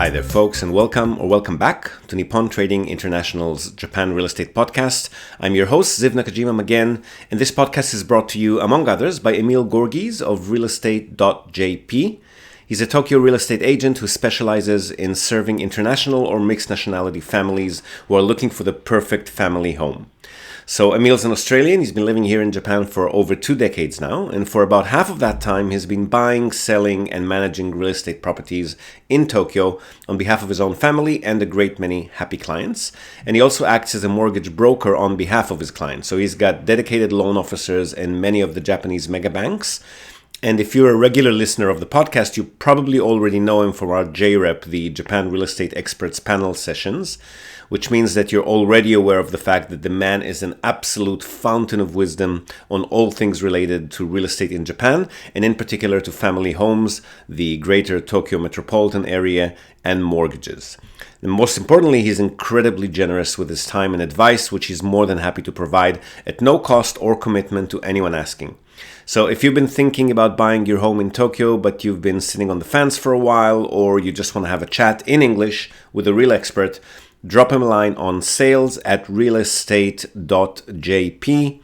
Hi there, folks, and welcome back to Nippon Trading International's Japan Real Estate Podcast. I'm your host, Ziv Nakajima again, and this podcast is brought to you, among others, by Emil Gorgis of realestate.jp. He's a Tokyo real estate agent who specializes in serving international or mixed nationality families who are looking for the perfect family home. So Emil's an Australian. He's been living here in Japan for over 2 decades now, and for about half of that time he's been buying, selling, and managing real estate properties in Tokyo on behalf of his own family and a great many happy clients. And he also acts as a mortgage broker on behalf of his clients. So he's got dedicated loan officers in many of the Japanese mega banks. And if you're a regular listener of the podcast, you probably already know him from our JREP, the Japan Real Estate Experts Panel sessions, which means that you're already aware of the fact that the man is an absolute fountain of wisdom on all things related to real estate in Japan, and in particular to family homes, the greater Tokyo metropolitan area, and mortgages. And most importantly, he's incredibly generous with his time and advice, which he's more than happy to provide at no cost or commitment to anyone asking. So if you've been thinking about buying your home in Tokyo, but you've been sitting on the fence for a while, or you just want to have a chat in English with a real expert, drop him a line on sales@realestate.jp.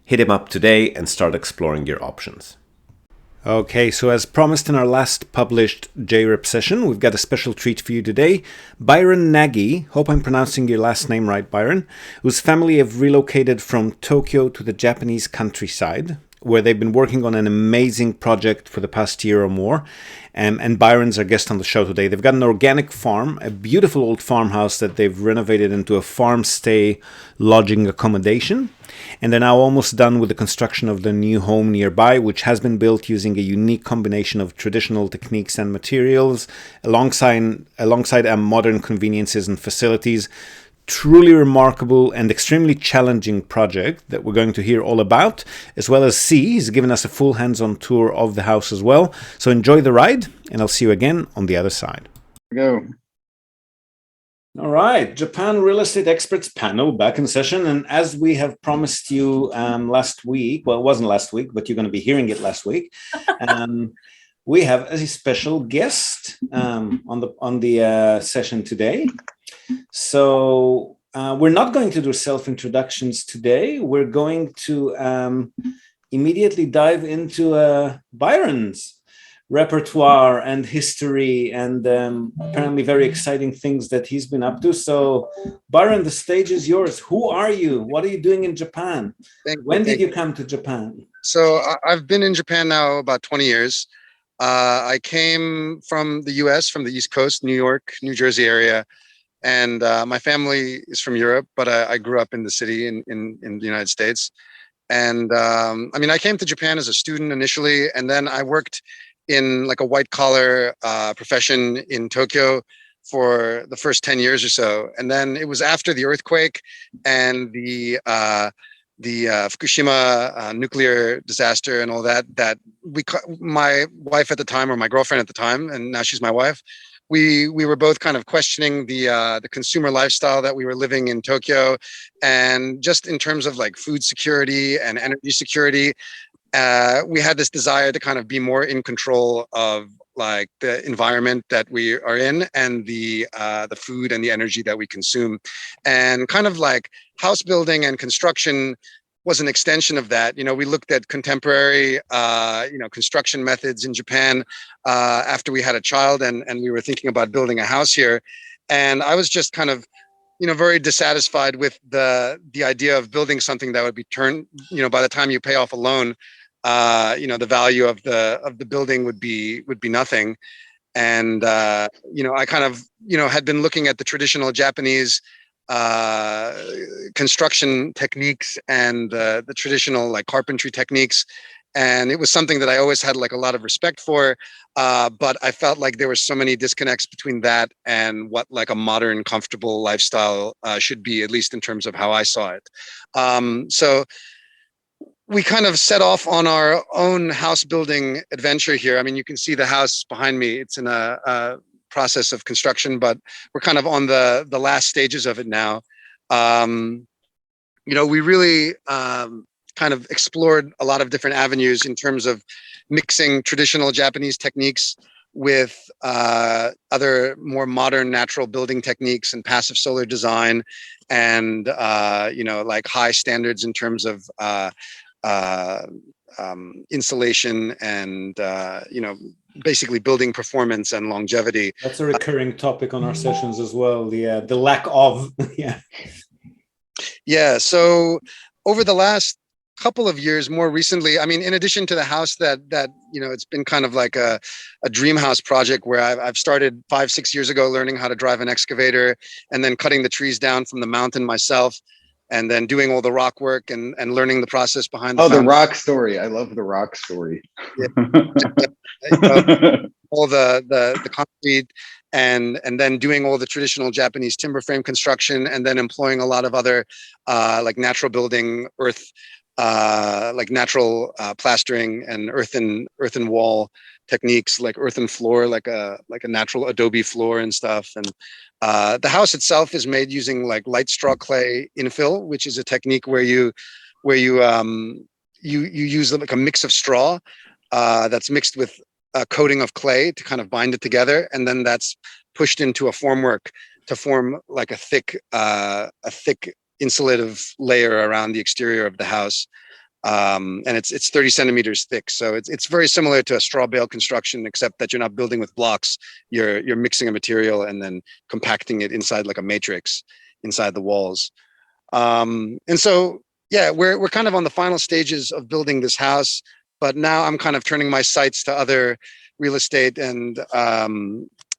Hit him up today and start exploring your options. Okay, so as promised in our last published JREP session, we've got a special treat for you today. Byron Nagy, hope I'm pronouncing your last name right, Byron, whose family have relocated from Tokyo to the Japanese countryside, where they've been working on an amazing project for the past year or more. And Byron's our guest on the show today. They've got an organic farm, a beautiful old farmhouse that they've renovated into a farm stay lodging accommodation. And they're now almost done with the construction of the new home nearby, which has been built using a unique combination of traditional techniques and materials, alongside modern conveniences and facilities. Truly remarkable and extremely challenging project that we're going to hear all about, as well as see. He's given us a full hands-on tour of the house as well. So enjoy the ride, and I'll see you again on the other side. Go. All right, Japan Real Estate Experts Panel back in session. And as we have promised you last week, well, it wasn't last week, but you're going to be hearing it last week. We have a special guest on the session today. So we're not going to do self-introductions today. We're going to immediately dive into Byron's repertoire and history and apparently very exciting things that he's been up to. So Byron, the stage is yours. Who are you? What are you doing in Japan? When did you come to Japan? So I've been in Japan now about 20 years. I came from the US, from the East Coast, New York, New Jersey area. And my family is from Europe, but I grew up in the city in the United States. And I came to Japan as a student initially, and then I worked in like a white collar profession in Tokyo for the first 10 years or so. And then it was after the earthquake and the Fukushima nuclear disaster and all that my wife at the time, or my girlfriend at the time, and now she's my wife, we were both kind of questioning the consumer lifestyle that we were living in Tokyo, and just in terms of like food security and energy security, we had this desire to kind of be more in control of like the environment that we are in and the food and the energy that we consume, and kind of like house building and construction was an extension of that. We looked at contemporary, construction methods in Japan after we had a child, and we were thinking about building a house here. And I was just kind of, very dissatisfied with the idea of building something that would be turned, by the time you pay off a loan, the value of the building would be nothing. And, I kind of, had been looking at the traditional Japanese construction techniques and the traditional like carpentry techniques, and it was something that I always had like a lot of respect for, but I felt like there were so many disconnects between that and what like a modern comfortable lifestyle should be, at least in terms of how I saw it. So we kind of set off on our own house building adventure here. You can see the house behind me. It's in a process of construction, but we're kind of on the last stages of it now. We really kind of explored a lot of different avenues in terms of mixing traditional Japanese techniques with other more modern natural building techniques and passive solar design, and like high standards in terms of insulation and basically building performance and longevity. That's a recurring topic on our sessions as well. The lack of Yeah. So over the last couple of years, more recently, I mean, in addition to the house that it's been kind of like a dream house project where I've started 5-6 years ago learning how to drive an excavator, and then cutting the trees down from the mountain myself, and then doing all the rock work and learning the process behind the rock story. I love the rock story. Yeah. All the concrete, and then doing all the traditional Japanese timber frame construction, and then employing a lot of other like natural building, earth, like natural plastering and earthen wall techniques, like earthen floor, like a natural adobe floor and stuff. And the house itself is made using like light straw clay infill, which is a technique where you use like a mix of straw that's mixed with a coating of clay to kind of bind it together, and then that's pushed into a formwork to form like a thick insulative layer around the exterior of the house. And it's 30 centimeters thick, so it's very similar to a straw bale construction, except that you're not building with blocks. You're mixing a material and then compacting it inside like a matrix inside the walls. And so yeah, we're kind of on the final stages of building this house, but now I'm kind of turning my sights to other real estate and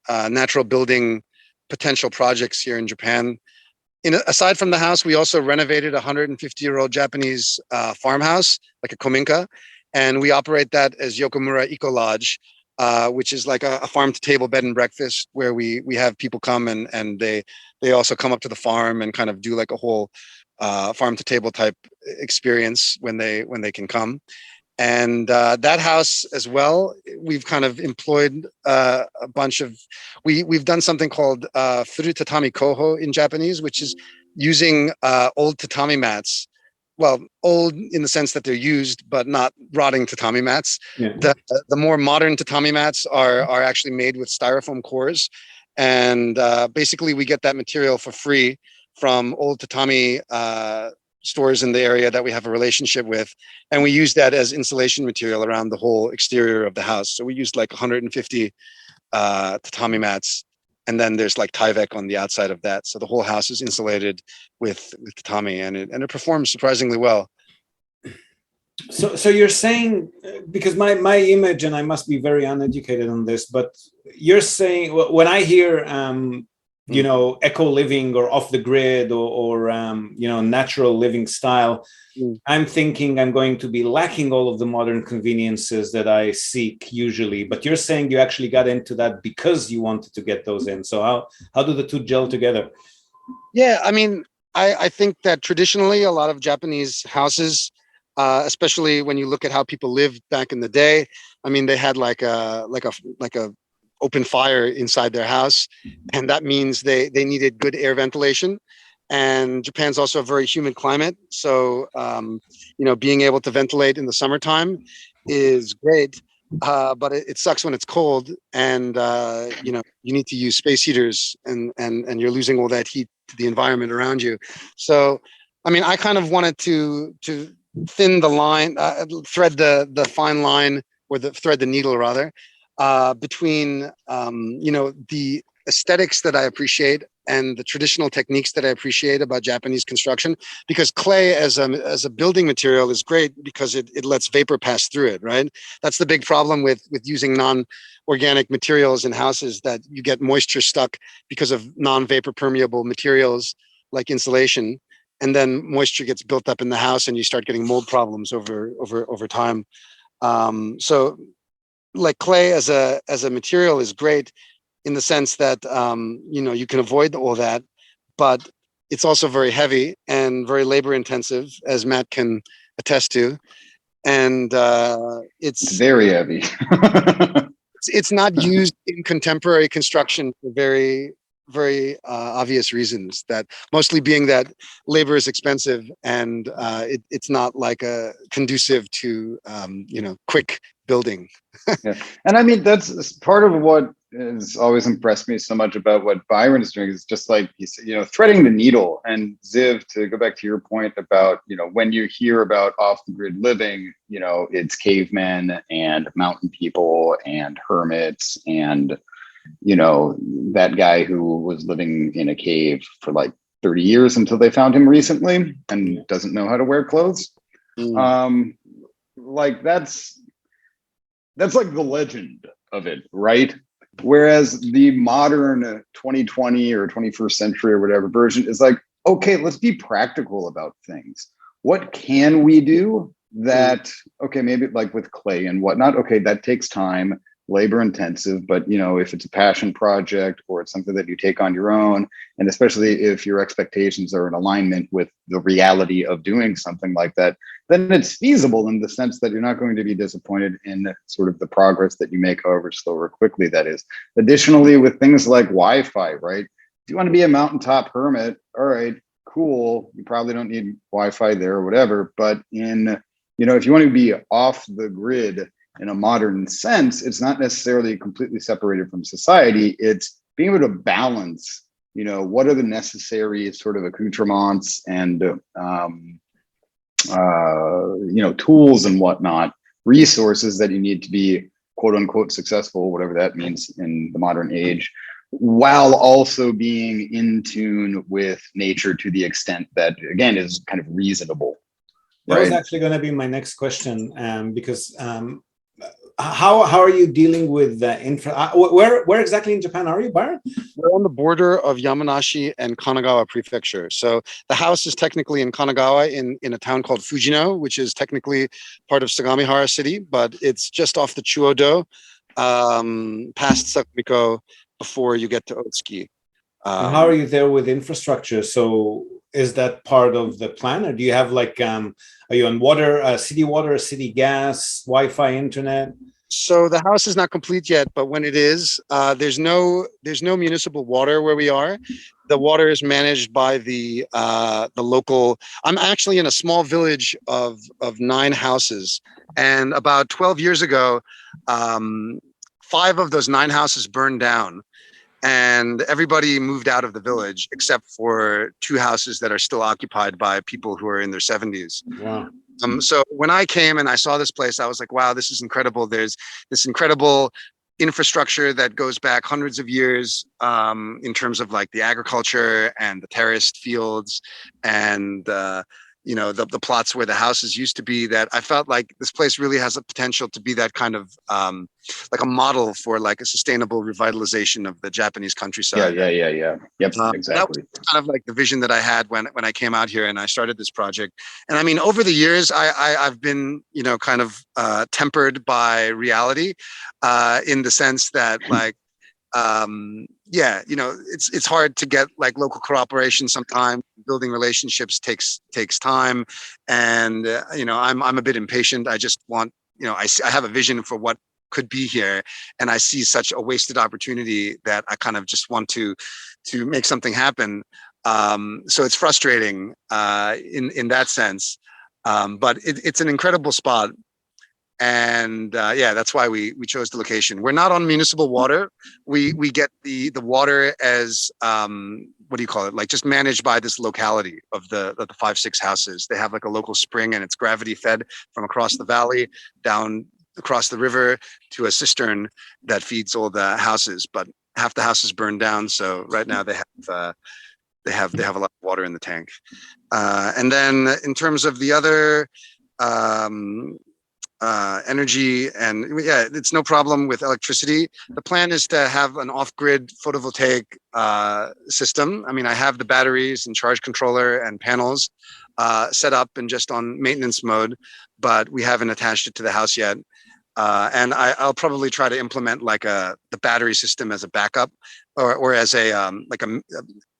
natural building potential projects here in Japan. Aside from the house, we also renovated a 150-year-old Japanese farmhouse, like a kominka, and we operate that as Yokomura Eco Lodge, which is like a farm-to-table bed and breakfast where we have people come and they also come up to the farm and kind of do like a whole farm-to-table type experience when they can come. And that house as well, we've kind of employed a bunch of, we've done something called furu tatami koho in Japanese, which is using old tatami mats. Well, old in the sense that they're used, but not rotting tatami mats. Yeah. The more modern tatami mats are actually made with styrofoam cores. And basically we get that material for free from old tatami stores in the area that we have a relationship with, and we use that as insulation material around the whole exterior of the house. So we used like 150 tatami mats, and then there's like Tyvek on the outside of that. So the whole house is insulated with tatami, and it performs surprisingly well. So you're saying, because my image, and I must be very uneducated on this, but you're saying when I hear eco living or off the grid or natural living style, I'm thinking I'm going to be lacking all of the modern conveniences that I seek usually. But you're saying you actually got into that because you wanted to get those in. So how do the two gel together? Yeah, I mean, I think that traditionally a lot of Japanese houses, especially when you look at how people lived back in the day, I mean, they had like a open fire inside their house, and that means they needed good air ventilation. And Japan's also a very humid climate, so being able to ventilate in the summertime is great, but it sucks when it's cold, and you need to use space heaters, and you're losing all that heat to the environment around you. So I mean, I kind of wanted to thin the line, thread the fine line, or thread the needle rather, between the aesthetics that I appreciate and the traditional techniques that I appreciate about Japanese construction. Because clay as a building material is great because it lets vapor pass through it, right? That's the big problem with using non-organic materials in houses, that you get moisture stuck because of non-vapor permeable materials like insulation, and then moisture gets built up in the house and you start getting mold problems over time. So like clay as a material is great in the sense that you can avoid all that, but it's also very heavy and very labor intensive, as Matt can attest to, and it's very heavy. It's not used in contemporary construction for very obvious reasons, that mostly being that labor is expensive, and it's not like a conducive to quick building. Yeah. And I mean, that's part of what has always impressed me so much about what Byron is doing is just like, he's, threading the needle. And Ziv, to go back to your point about, when you hear about off the grid living, it's cavemen and mountain people and hermits and, that guy who was living in a cave for like 30 years until they found him recently and doesn't know how to wear clothes. Like that's like the legend of it, right? Whereas the modern 2020 or 21st century or whatever version is like, okay, let's be practical about things. What can we do that, okay, maybe like with clay and whatnot, okay, that takes time, labor intensive, but if it's a passion project or it's something that you take on your own, and especially if your expectations are in alignment with the reality of doing something like that, then it's feasible in the sense that you're not going to be disappointed in sort of the progress that you make, however slow or quickly that is. Additionally, with things like Wi-Fi, right? If you want to be a mountaintop hermit, all right, cool. You probably don't need Wi-Fi there or whatever, but if you want to be off the grid in a modern sense, it's not necessarily completely separated from society. It's being able to balance, what are the necessary sort of accoutrements and, tools and whatnot, resources that you need to be quote unquote successful, whatever that means in the modern age, while also being in tune with nature to the extent that, again, is kind of reasonable. That was actually going to be my next question, because how are you dealing with the infra? Where exactly in Japan are you, Byron? We're on the border of Yamanashi and Kanagawa Prefecture. So the house is technically in Kanagawa in a town called Fujino, which is technically part of Sagamihara City, but it's just off the Chuodo, past Sakumiko before you get to Otsuki. And how are you there with infrastructure? So is that part of the plan, or do you have like, are you on water, city gas, Wi-Fi, internet? So the house is not complete yet, but when it is, there's no municipal water where we are. The water is managed by the local. I'm actually in a small village of 9 houses, and about 12 years ago, 5 of those 9 houses burned down. And everybody moved out of the village except for 2 houses that are still occupied by people who are in their 70s. Wow. So when I came and I saw this place, I was like, wow, this is incredible. There's this incredible infrastructure that goes back hundreds of years, in terms of like the agriculture and the terraced fields and the plots where the houses used to be, that I felt like this place really has a potential to be that kind of like a model for like a sustainable revitalization of the Japanese countryside. Yeah. Yep, exactly. That was kind of like the vision that I had when I came out here and I started this project. And I mean, over the years, I've been, kind of tempered by reality, in the sense that like, it's hard to get like local cooperation sometimes. Building relationships takes time, and I'm a bit impatient. I just want, I have a vision for what could be here, and I see such a wasted opportunity that I kind of just want to make something happen. So it's frustrating in that sense, but it's an incredible spot. And that's why we chose the location. We're not on municipal water. We get the water as what do you call it? Like just managed by this locality of the 5-6 houses. They have like a local spring, and it's gravity fed from across the valley down across the river to a cistern that feeds all the houses. But half the houses burned down, so right now they have a lot of water in the tank. And then in terms of the other energy, and it's no problem with electricity. The plan is to have an off-grid photovoltaic system. I mean, I have the batteries and charge controller and panels set up and just on maintenance mode, but we haven't attached it to the house yet. And I'll probably try to implement like the battery system as a backup, or as a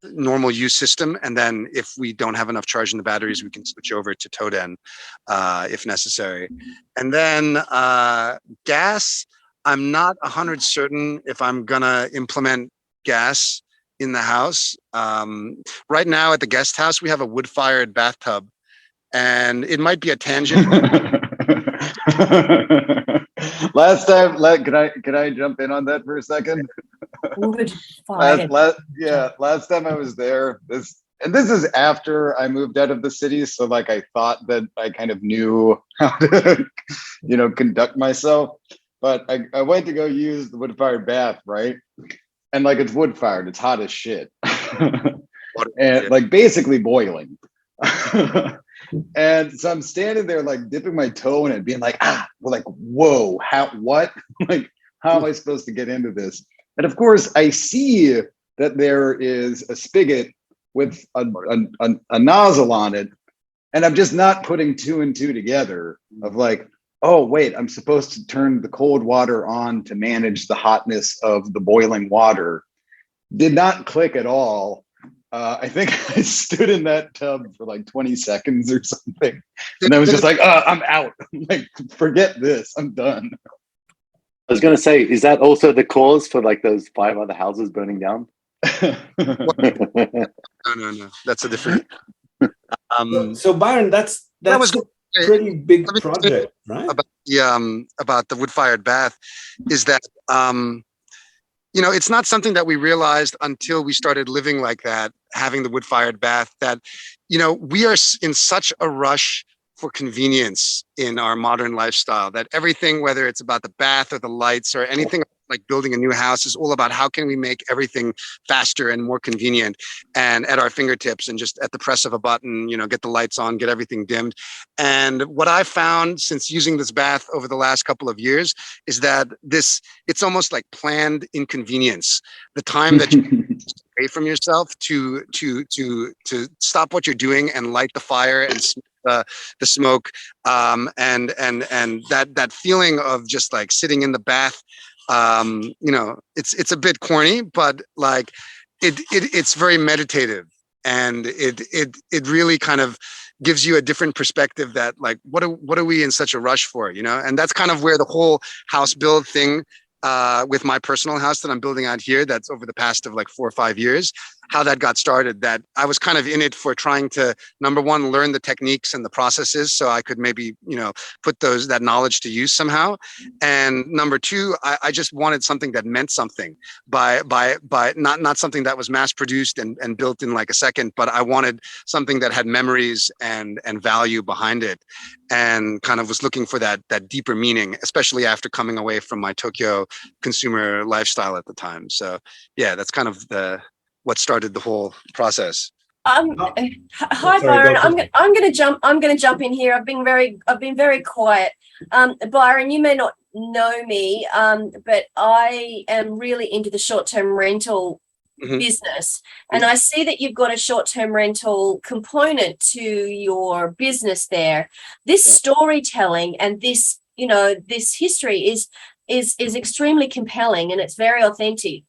normal use system. And then if we don't have enough charge in the batteries, we can switch over to Toden if necessary. And then gas, I'm not 100% certain if I'm gonna implement gas in the house. Right now at the guest house, we have a wood-fired bathtub, and it might be a tangent. Last time, can I jump in on that for a second? Wood fired. Last time I was there, this is after I moved out of the city, so like I thought that I kind of knew how to, conduct myself. But I went to go use the wood-fired bath, right? And like it's wood-fired, it's hot as shit, and like basically boiling. And so I'm standing there like dipping my toe in it, being like, whoa, what? Like, how am I supposed to get into this? And of course, I see that there is a spigot with a nozzle on it, and I'm just not putting two and two together of like, oh, wait, I'm supposed to turn the cold water on to manage the hotness of the boiling water. Did not click at all. I think I stood in that tub for like 20 seconds or something. And I was just like, I'm out. Like, forget this. I'm done. I was going to say, is that also the cause for like those 5 other houses burning down? No. That's a different. So Byron, that was a pretty big project, right? About the wood-fired bath is that it's not something that we realized until we started living like that, having the wood-fired bath, that we are in such a rush for convenience in our modern lifestyle that everything, whether it's about the bath or the lights or anything like building a new house, is all about how can we make everything faster and more convenient and at our fingertips and just at the press of a button, get the lights on, get everything dimmed. And what I found since using this bath over the last couple of years is that it's almost like planned inconvenience. The time that you away from yourself to stop what you're doing and light the fire and the smoke, and that feeling of just like sitting in the bath. It's a bit corny, but like it's very meditative, and it really kind of gives you a different perspective that like what are we in such a rush for, and that's kind of where the whole house build thing with my personal house that I'm building out here, that's over the past of like 4 or 5 years, how that got started, that I was kind of in it for trying to, number one, learn the techniques and the processes so I could maybe, put that knowledge to use somehow. And number two, I just wanted something that meant something by not something that was mass produced and built in like a second, but I wanted something that had memories and value behind it, and kind of was looking for that deeper meaning, especially after coming away from my Tokyo consumer lifestyle at the time. So yeah, that's kind of what started the whole process. Hi Byron, I'm going to jump in here. I've been very quiet. Byron, you may not know me, but I am really into the short-term rental business, and I see that you've got a short-term rental component to your business there. This storytelling and this history is extremely compelling, and it's very authentic.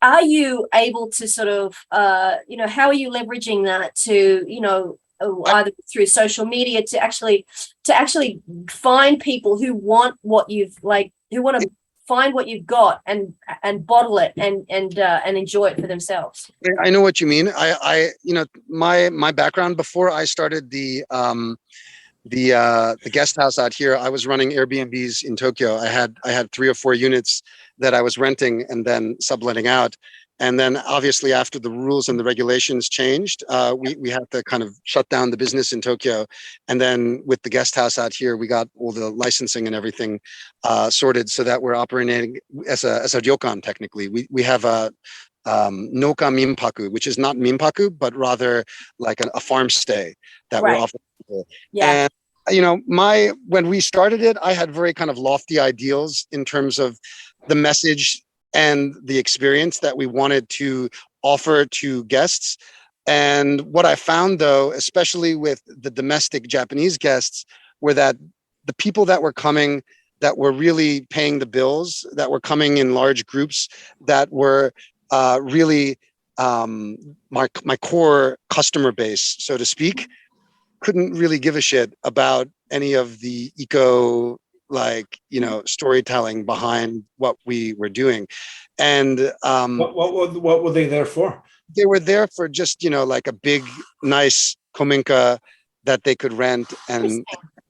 Are you able to sort of, how are you leveraging that to, either through social media to actually find people who want what who want to find what you've got and bottle it and enjoy it for themselves? I know what you mean. My background before I started the guest house out here, I was running Airbnbs in Tokyo. I had 3 or 4 units that I was renting and then subletting out. And then obviously after the rules and the regulations changed, we had to kind of shut down the business in Tokyo. And then with the guest house out here, we got all the licensing and everything sorted so that we're operating as a ryokan technically. We have a Noka Minpaku, which is not Minpaku, but rather like a farm stay that we're offering people. Yeah. And when we started it, I had very kind of lofty ideals in terms of the message and the experience that we wanted to offer to guests. And what I found though, especially with the domestic Japanese guests, were that the people that were coming, that were really paying the bills, that were coming in large groups, that were really my core customer base, so to speak, couldn't really give a shit about any of the storytelling behind what we were doing. And what were they there for? They were there for just like a big nice kominka that they could rent and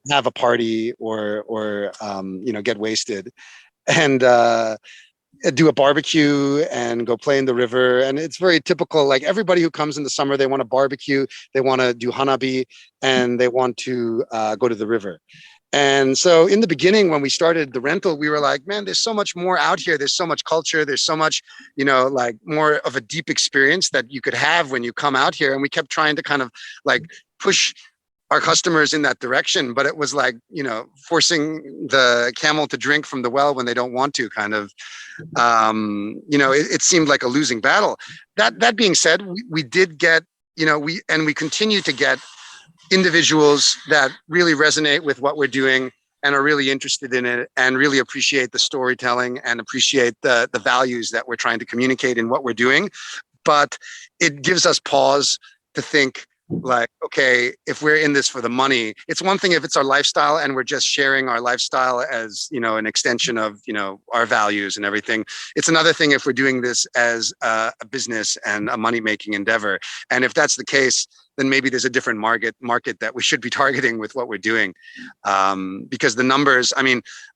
have a party or get wasted, and do a barbecue and go play in the river. And it's very typical. Like everybody who comes in the summer, they want to barbecue, they want to do hanabi, and they want to go to the river. And so in the beginning, when we started the rental, we were like, man, there's so much more out here. There's so much culture. There's so much, like more of a deep experience that you could have when you come out here. And we kept trying to kind of like push our customers in that direction, but it was like, forcing the camel to drink from the well when they don't want to, kind of, it seemed like a losing battle. That being said, we did get, we continue to get individuals that really resonate with what we're doing and are really interested in it and really appreciate the storytelling and appreciate the values that we're trying to communicate in what we're doing. But it gives us pause to think, like, okay, if we're in this for the money, it's one thing if it's our lifestyle and we're just sharing our lifestyle as, an extension of, our values and everything. It's another thing if we're doing this as a business and a money-making endeavor. And if that's the case, then maybe there's a different market that we should be targeting with what we're doing. Because the numbers,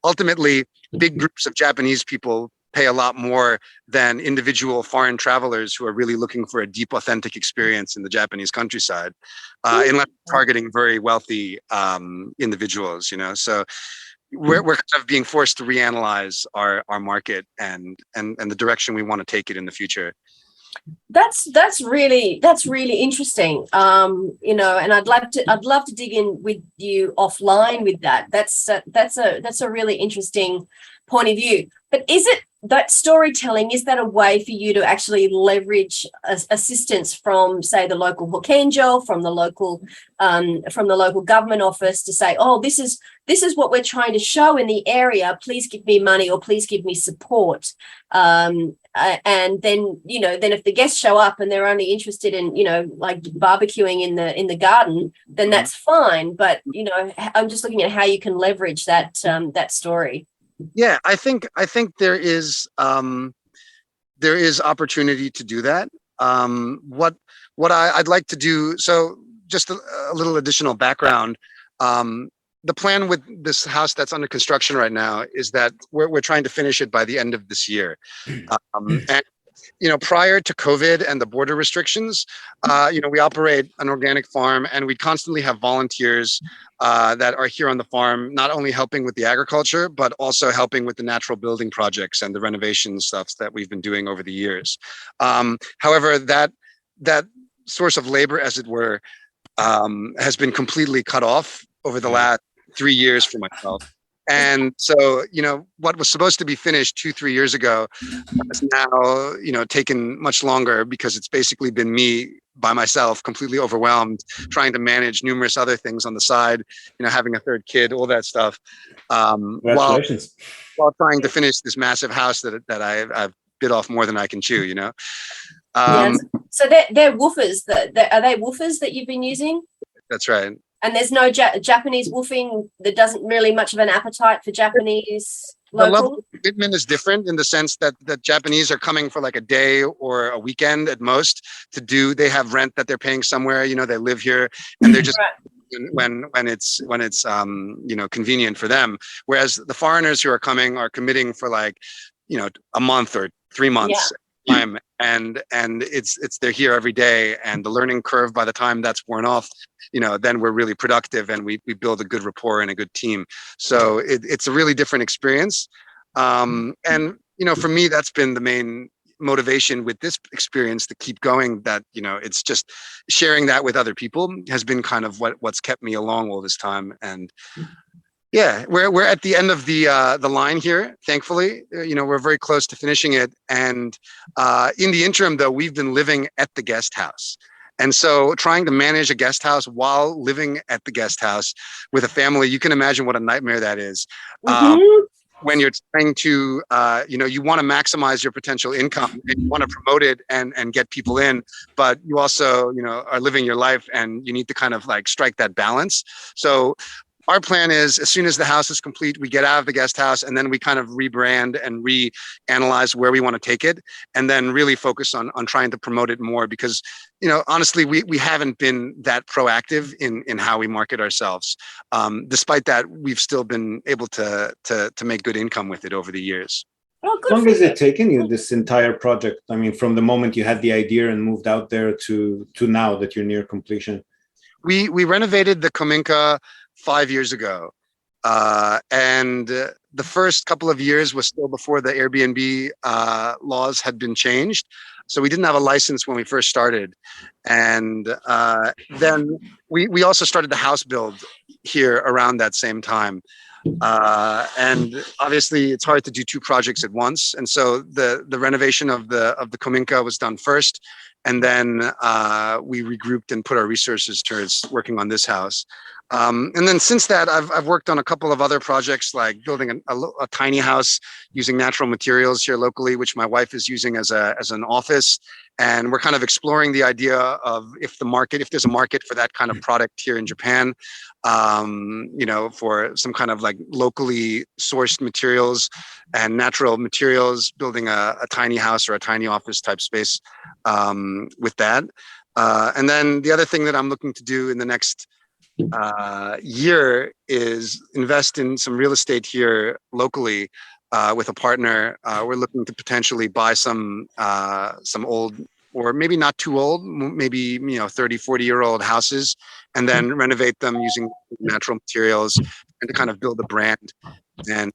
ultimately, big groups of Japanese people pay a lot more than individual foreign travelers who are really looking for a deep, authentic experience in the Japanese countryside, unless targeting very wealthy individuals, So we're kind of being forced to reanalyze our market and the direction we want to take it in the future. That's really interesting. And I'd love to dig in with you offline with that. That's a really interesting point of view. But is it that storytelling, is that a way for you to actually leverage assistance from, say, the local hokenjo, from the local government office to say, oh, this is what we're trying to show in the area, please give me money or please give me support, and then then if the guests show up and they're only interested in like barbecuing in the garden, then that's fine, but I'm just looking at how you can leverage that story. Yeah, I think there is opportunity to do that. What I'd like to do, so just a little additional background. The plan with this house that's under construction right now is that we're trying to finish it by the end of this year. And prior to COVID and the border restrictions, we operate an organic farm, and we constantly have volunteers that are here on the farm, not only helping with the agriculture, but also helping with the natural building projects and the renovation stuff that we've been doing over the years. However, that source of labor, as it were, has been completely cut off over the last 3 years for myself. And so, what was supposed to be finished 2-3 years ago has now, taken much longer, because it's basically been me by myself, completely overwhelmed, trying to manage numerous other things on the side, having a third kid, all that stuff. Congratulations. While trying to finish this massive house that I've bit off more than I can chew, Yes. So they're woofers. Are they woofers that you've been using? That's right. And there's no Japanese woofing. There doesn't really much of an appetite for Japanese local. The level of commitment is different in the sense that the Japanese are coming for like a day or a weekend at most to do. They have rent that they're paying somewhere. They live here, and they're just when it's convenient for them. Whereas the foreigners who are coming are committing for like a month or 3 months. Yeah. Time, and it's they're here every day, and the learning curve, by the time that's worn off, then we're really productive, and we build a good rapport and a good team. So it's a really different experience, and for me, that's been the main motivation with this experience to keep going. That it's just sharing that with other people has been kind of what's kept me along all this time. And yeah, we're at the end of the line here. Thankfully, we're very close to finishing it. And in the interim, though, we've been living at the guest house, and so trying to manage a guest house while living at the guest house with a family, you can imagine what a nightmare that is. When you're trying to, you want to maximize your potential income, and you want to promote it and get people in, but you also, are living your life, and you need to kind of like strike that balance. So our plan is, as soon as the house is complete, we get out of the guest house, and then we kind of rebrand and reanalyze where we want to take it, and then really focus on trying to promote it more, because, honestly, we haven't been that proactive in how we market ourselves. Despite that, we've still been able to make good income with it over the years. Oh, How long has it taken you, this entire project? I mean, from the moment you had the idea and moved out there to now that you're near completion? We renovated the Kominka 5 years ago. And the first couple of years was still before the Airbnb laws had been changed. So we didn't have a license when we first started. And then we also started the house build here around that same time. And obviously it's hard to do two projects at once. And so the renovation of the Kominka was done first. And then we regrouped and put our resources towards working on this house. And then since that, I've worked on a couple of other projects, like building a tiny house using natural materials here locally, which my wife is using as an office. And we're kind of exploring the idea of if there's a market for that kind of product here in Japan, for some kind of like locally sourced materials and natural materials, building a tiny house or a tiny office type space with that. And then the other thing that I'm looking to do in the next year is invest in some real estate here locally with a partner. We're looking to potentially buy some old, or maybe not too old, maybe 30, 40-year-old houses, and then renovate them using natural materials, and to kind of build a brand and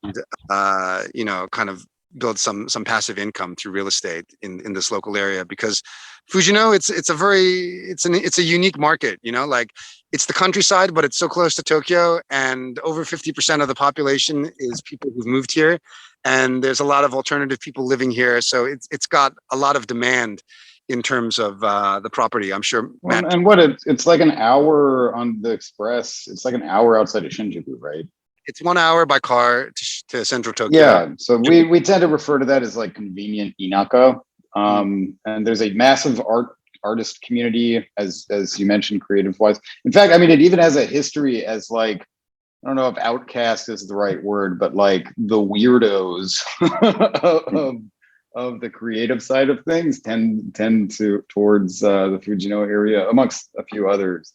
kind of build some passive income through real estate in this local area. Because Fujino, it's a unique market, like it's the countryside, but it's so close to Tokyo, and over 50% of the population is people who've moved here, and there's a lot of alternative people living here. So it's got a lot of demand in terms of the property. I'm sure. It's like an hour on the express. It's like an hour outside of Shinjuku, right? It's 1 hour by car to central Tokyo. Yeah, so we tend to refer to that as like convenient inaka. And there's a massive artist community, as you mentioned, creative wise. In fact, I mean, it even has a history as like, I don't know if outcast is the right word, but like the weirdos of the creative side of things tend towards the Fujino area, amongst a few others.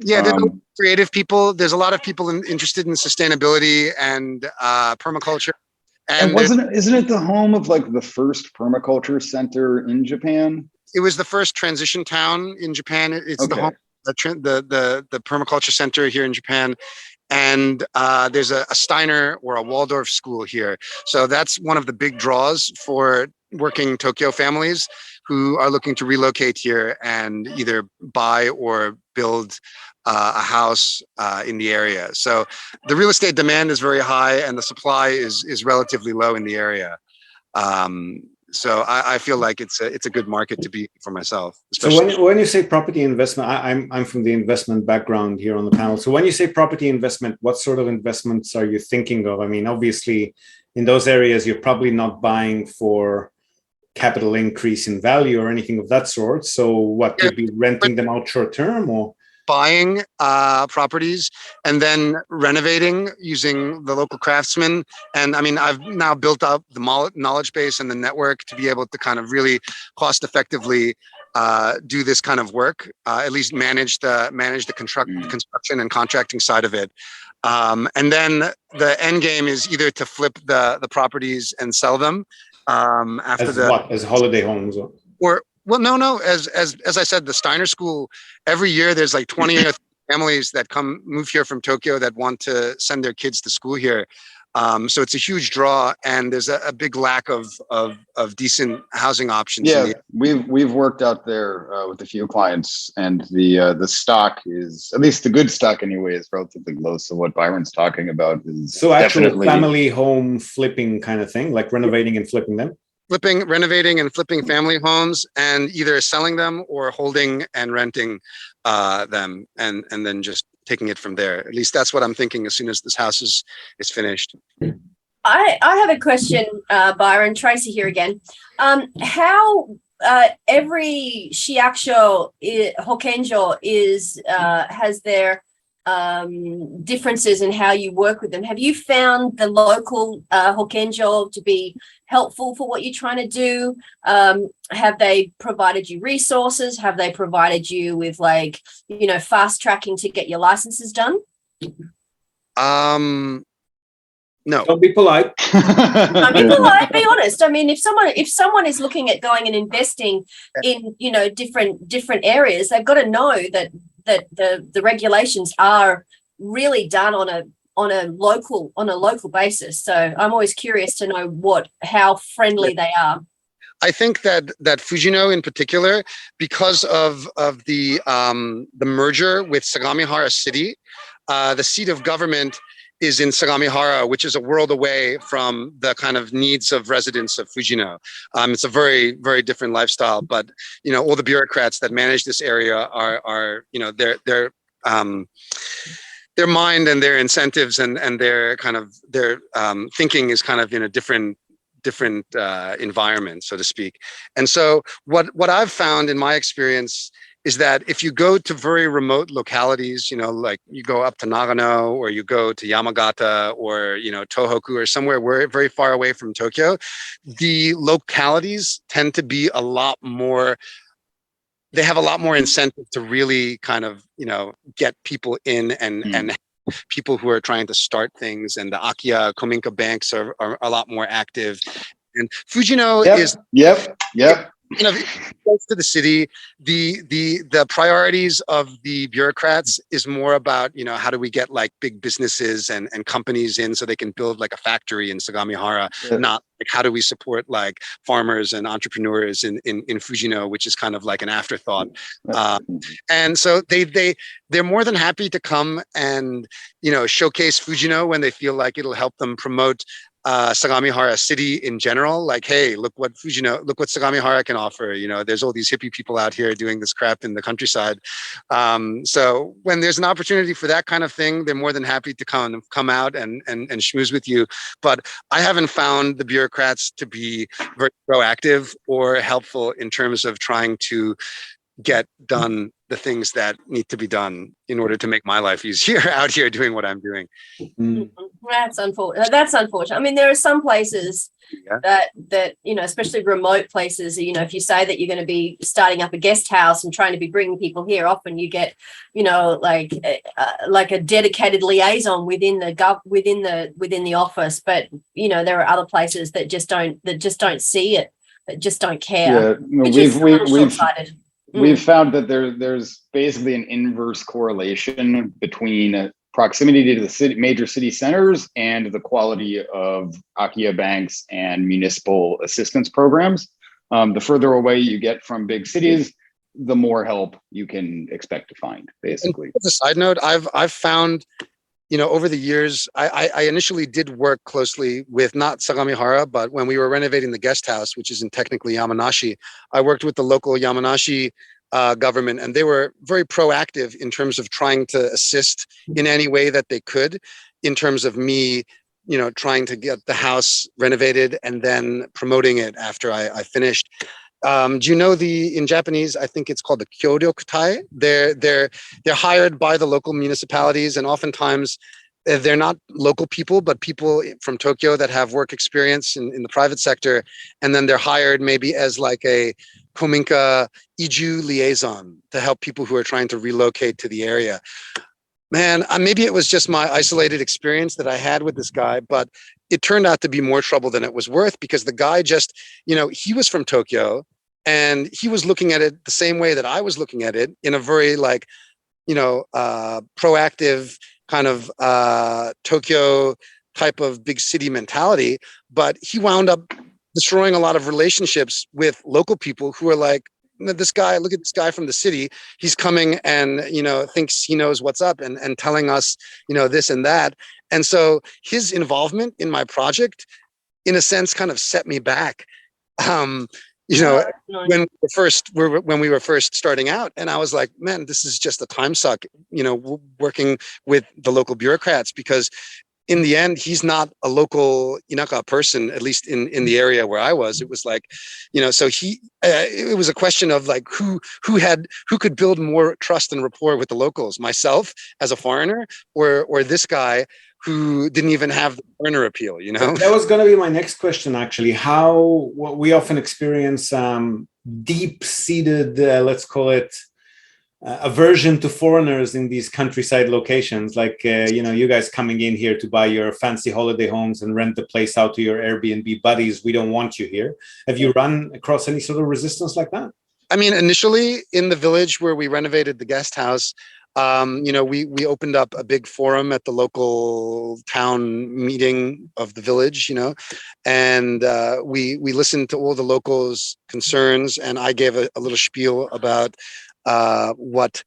Yeah, there's creative people. There's a lot of people interested in sustainability and permaculture. And isn't it the home of like the first permaculture center in Japan? It was the first transition town in Japan. It's the home, the permaculture center here in Japan. And there's a Steiner or a Waldorf school here. So that's one of the big draws for working Tokyo families who are looking to relocate here and either buy or build a house in the area. So the real estate demand is very high and the supply is relatively low in the area. So I feel like it's a good market to be for myself. So when you say property investment, I'm from the investment background here on the panel. So when you say property investment, what sort of investments are you thinking of? I mean, obviously, in those areas, you're probably not buying for capital increase in value or anything of that sort. So what, you'd be renting them out short term, or buying properties and then renovating using the local craftsmen. And I mean, I've now built up the knowledge base and the network to be able to kind of really cost effectively do this kind of work, at least manage the construction and contracting side of it. And then the end game is either to flip the properties and sell them as holiday homes, or well, no. As I said, the Steiner School, every year there's like 20 or 30 families that move here from Tokyo that want to send their kids to school here. So it's a huge draw, and there's a big lack of decent housing options. Yeah, we've worked out there with a few clients, and the stock is, at least the good stock anyway, is relatively low. So what Byron's talking about is so actual family home flipping kind of thing, like renovating and flipping them. Renovating and flipping family homes, and either selling them or holding and renting them, and then just taking it from there. At least that's what I'm thinking as soon as this house is finished. I have a question, Byron. Tracy here again. How every shiakusho, hokenjo has their differences in how you work with them. Have you found the local Hokenjo to be helpful for what you're trying to do? Have they provided you resources? Have they provided you with, like, fast tracking to get your licenses done? No. Don't be polite. I mean, be honest. I mean, if someone is looking at going and investing in, different areas, they've got to know that the regulations are really done on a local basis. So I'm always curious to know how friendly they are. I think that Fujino in particular, because of the merger with Sagamihara City, the seat of government is in Sagamihara, which is a world away from the kind of needs of residents of Fujino. It's a very, very different lifestyle, but all the bureaucrats that manage this area are their mind and their incentives and their kind of their thinking is kind of in a different environment, so to speak. And so what I've found in my experience is that if you go to very remote localities, like you go up to Nagano or you go to Yamagata or, Tohoku or somewhere very far away from Tokyo, the localities tend to be they have a lot more incentive to really kind of, get people in and people who are trying to start things, and the Akiya Kominka banks are a lot more active. And Fujino is close to the city. The priorities of the bureaucrats is more about, how do we get like big businesses and companies in so they can build like a factory in Sagamihara, not like how do we support like farmers and entrepreneurs in Fujino, which is kind of like an afterthought. And so they're more than happy to come and, showcase Fujino when they feel like it'll help them promote Sagamihara City in general. Like, hey, look what Sagamihara can offer. There's all these hippie people out here doing this crap in the countryside. So when there's an opportunity for that kind of thing, they're more than happy to come out and schmooze with you. But I haven't found the bureaucrats to be very proactive or helpful in terms of trying to get done the things that need to be done in order to make my life easier out here doing what I'm doing. That's unfortunate. I mean, there are some places that especially remote places, if you say that you're going to be starting up a guest house and trying to be bringing people here, often you get, like a dedicated liaison within the office. But, there are other places that just don't see it, that just don't care. We've found that there's basically an inverse correlation between proximity to the major city centers and the quality of Akiya banks and municipal assistance programs. The further away you get from big cities, the more help you can expect to find, basically. And as a side note, I've found, over the years, I initially did work closely with not Sagamihara, but when we were renovating the guest house, which is in technically Yamanashi, I worked with the local Yamanashi government, and they were very proactive in terms of trying to assist in any way that they could, in terms of me, trying to get the house renovated and then promoting it after I finished. Do you know in Japanese, I think it's called the kyōryokutai. They're hired by the local municipalities, and oftentimes they're not local people, but people from Tokyo that have work experience in the private sector. And then they're hired maybe as like a Kominka Iju liaison to help people who are trying to relocate to the area. Man, maybe it was just my isolated experience that I had with this guy, but it turned out to be more trouble than it was worth, because the guy just, he was from Tokyo and he was looking at it the same way that I was looking at it, in a very like, proactive kind of Tokyo type of big city mentality. But he wound up destroying a lot of relationships with local people who are like, look at this guy from the city. He's coming and, thinks he knows what's up and telling us, this and that. And so his involvement in my project, in a sense, kind of set me back. When we were first starting out, and I was like, man, this is just a time suck, working with the local bureaucrats, because in the end, he's not a local Inaka person, at least in the area where I was. It was like, so it was a question of like who could build more trust and rapport with the locals, myself as a foreigner, or this guy who didn't even have the foreigner appeal. That was going to be my next question, actually. What we often experience deep-seated, let's call it, aversion to foreigners in these countryside locations, like you guys coming in here to buy your fancy holiday homes and rent the place out to your Airbnb buddies. We don't want you here. Have you run across any sort of resistance like that? I mean, initially in the village where we renovated the guest house, we opened up a big forum at the local town meeting of the village, and we listened to all the locals' concerns, and I gave a little spiel about what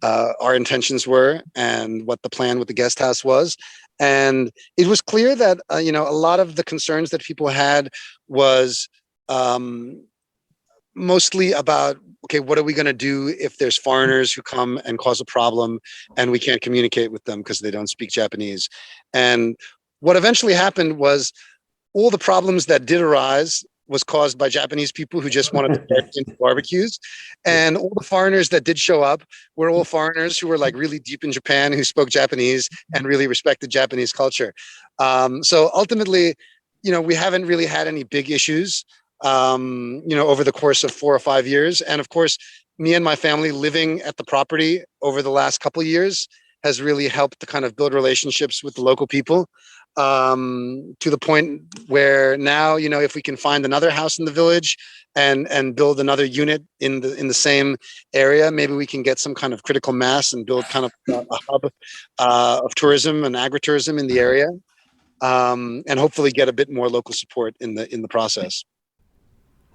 our intentions were and what the plan with the guest house was. And it was clear that, a lot of the concerns that people had was mostly about, okay, what are we going to do if there's foreigners who come and cause a problem and we can't communicate with them because they don't speak Japanese? And what eventually happened was all the problems that did arise was caused by Japanese people who just wanted to get into barbecues. And all the foreigners that did show up were all foreigners who were like really deep in Japan, who spoke Japanese and really respected Japanese culture. So ultimately, we haven't really had any big issues, over the course of 4 or 5 years. And of course, me and my family living at the property over the last couple of years has really helped to kind of build relationships with the local people, to the point where now, if we can find another house in the village and build another unit in the same area, maybe we can get some kind of critical mass and build kind of a hub of tourism and agritourism in the area, and hopefully get a bit more local support in the process.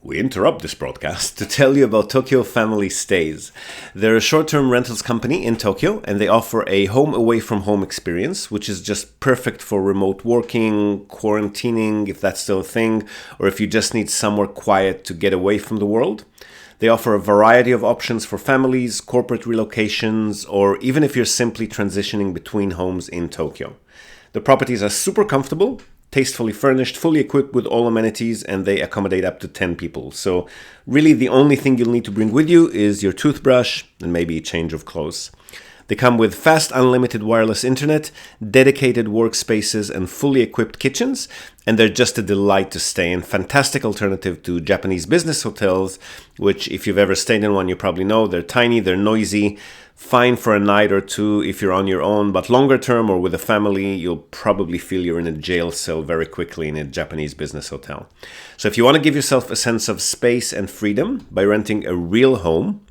We interrupt this broadcast to tell you about Tokyo Family Stays. They're a short-term rentals company in Tokyo, and they offer a home away from home experience, which is just perfect for remote working, quarantining, if that's still a thing, or if you just need somewhere quiet to get away from the world. They offer a variety of options for families, corporate relocations, or even if you're simply transitioning between homes in Tokyo. The properties are super comfortable, tastefully furnished, fully equipped with all amenities, and they accommodate up to 10 people. So really the only thing you'll need to bring with you is your toothbrush and maybe a change of clothes. They come with fast unlimited wireless internet, dedicated workspaces, and fully equipped kitchens, and they're just a delight to stay in. Fantastic alternative to Japanese business hotels, which if you've ever stayed in one, you probably know they're tiny, they're noisy, fine for a night or two if you're on your own, but longer term or with a family, you'll probably feel you're in a jail cell very quickly in a Japanese business hotel. So if you want to give yourself a sense of space and freedom by renting a real home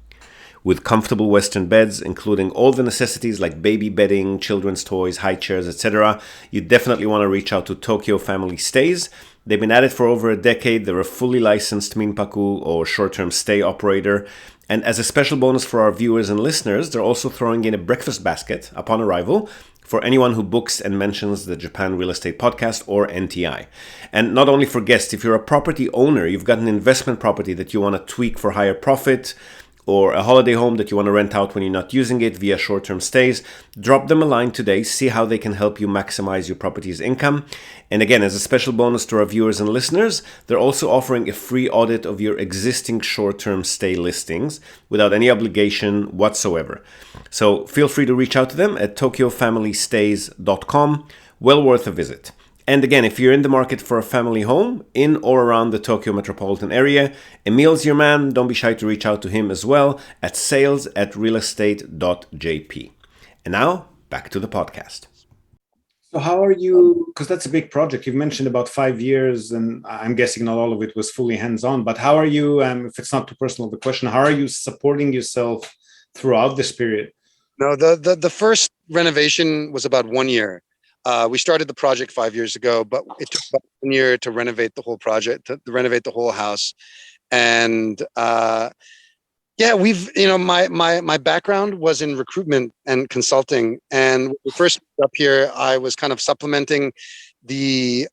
with comfortable Western beds, including all the necessities like baby bedding, children's toys, high chairs, etc., you definitely want to reach out to Tokyo Family Stays. They've been at it for over a decade. They're a fully licensed minpaku or short-term stay operator. And as a special bonus for our viewers and listeners, they're also throwing in a breakfast basket upon arrival for anyone who books and mentions the Japan Real Estate Podcast or NTI. And not only for guests, if you're a property owner, you've got an investment property that you want to tweak for higher profit, or a holiday home that you want to rent out when you're not using it via short-term stays, drop them a line today, see how they can help you maximize your property's income. And again, as a special bonus to our viewers and listeners, they're also offering a free audit of your existing short-term stay listings without any obligation whatsoever. So feel free to reach out to them at tokyofamilystays.com. Well worth a visit. And again, if you're in the market for a family home in or around the Tokyo metropolitan area, Emil's your man. Don't be shy to reach out to him as well at sales@realestate.jp. And now, back to the podcast. So how are you, because that's a big project. You've mentioned about 5 years, and I'm guessing not all of it was fully hands-on, but how are you, if it's not too personal of a question, how are you supporting yourself throughout this period? No, the first renovation was about 1 year. We started the project 5 years ago, but it took about 1 year to renovate the whole project, to renovate the whole house. And my background was in recruitment and consulting. And when we first moved up here, I was kind of supplementing the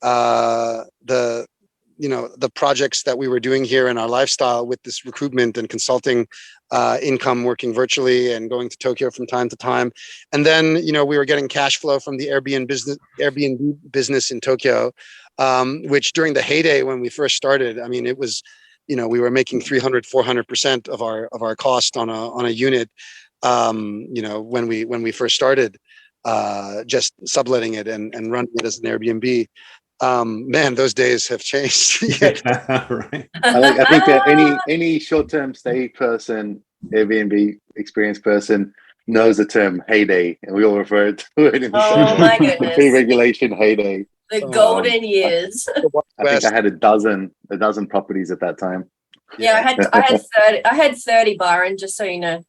the projects that we were doing here in our lifestyle with this recruitment and consulting income, working virtually and going to Tokyo from time to time. And then, we were getting cash flow from the Airbnb business in Tokyo, which during the heyday when we first started, I mean, it was, we were making 300, 400% of our cost on a unit, when we first started, just subletting it and running it as an Airbnb. Man, those days have changed. Yeah, right. I think that any short-term stay person, Airbnb experience person knows the term heyday, and we all refer to it in my the goodness. pre-regulation heyday. The golden years. I think I had a dozen properties at that time. Yeah, I had 30, Byron, just so you know.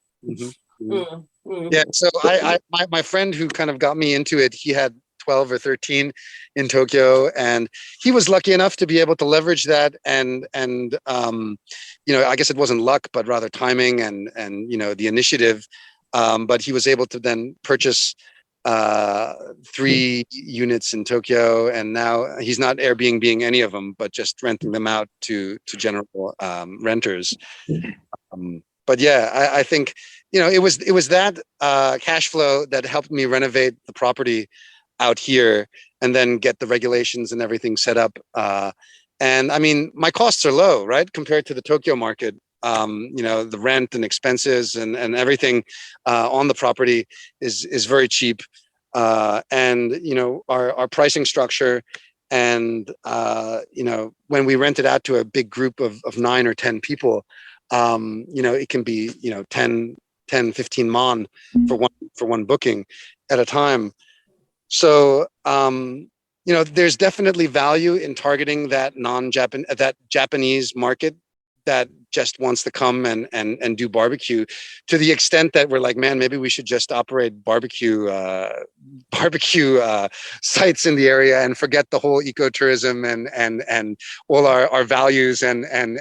Yeah, so my friend who kind of got me into it, he had 12 or 13 in Tokyo, and he was lucky enough to be able to leverage that, and I guess it wasn't luck but rather timing and the initiative, but he was able to then purchase 3 units in Tokyo, and now he's not Airbnb-ing any of them but just renting them out to general renters. But yeah, I think it was that cash flow that helped me renovate the property out here and then get the regulations and everything set up. And I mean, my costs are low, right? Compared to the Tokyo market. The rent and expenses and everything on the property is very cheap. And our pricing structure, and when we rent it out to a big group of 9 or 10 people, it can be 10, 15 mon for one booking at a time. So, there's definitely value in targeting that that Japanese market that just wants to come and do barbecue, to the extent that we're like, man, maybe we should just operate barbecue sites in the area and forget the whole ecotourism and all our values and and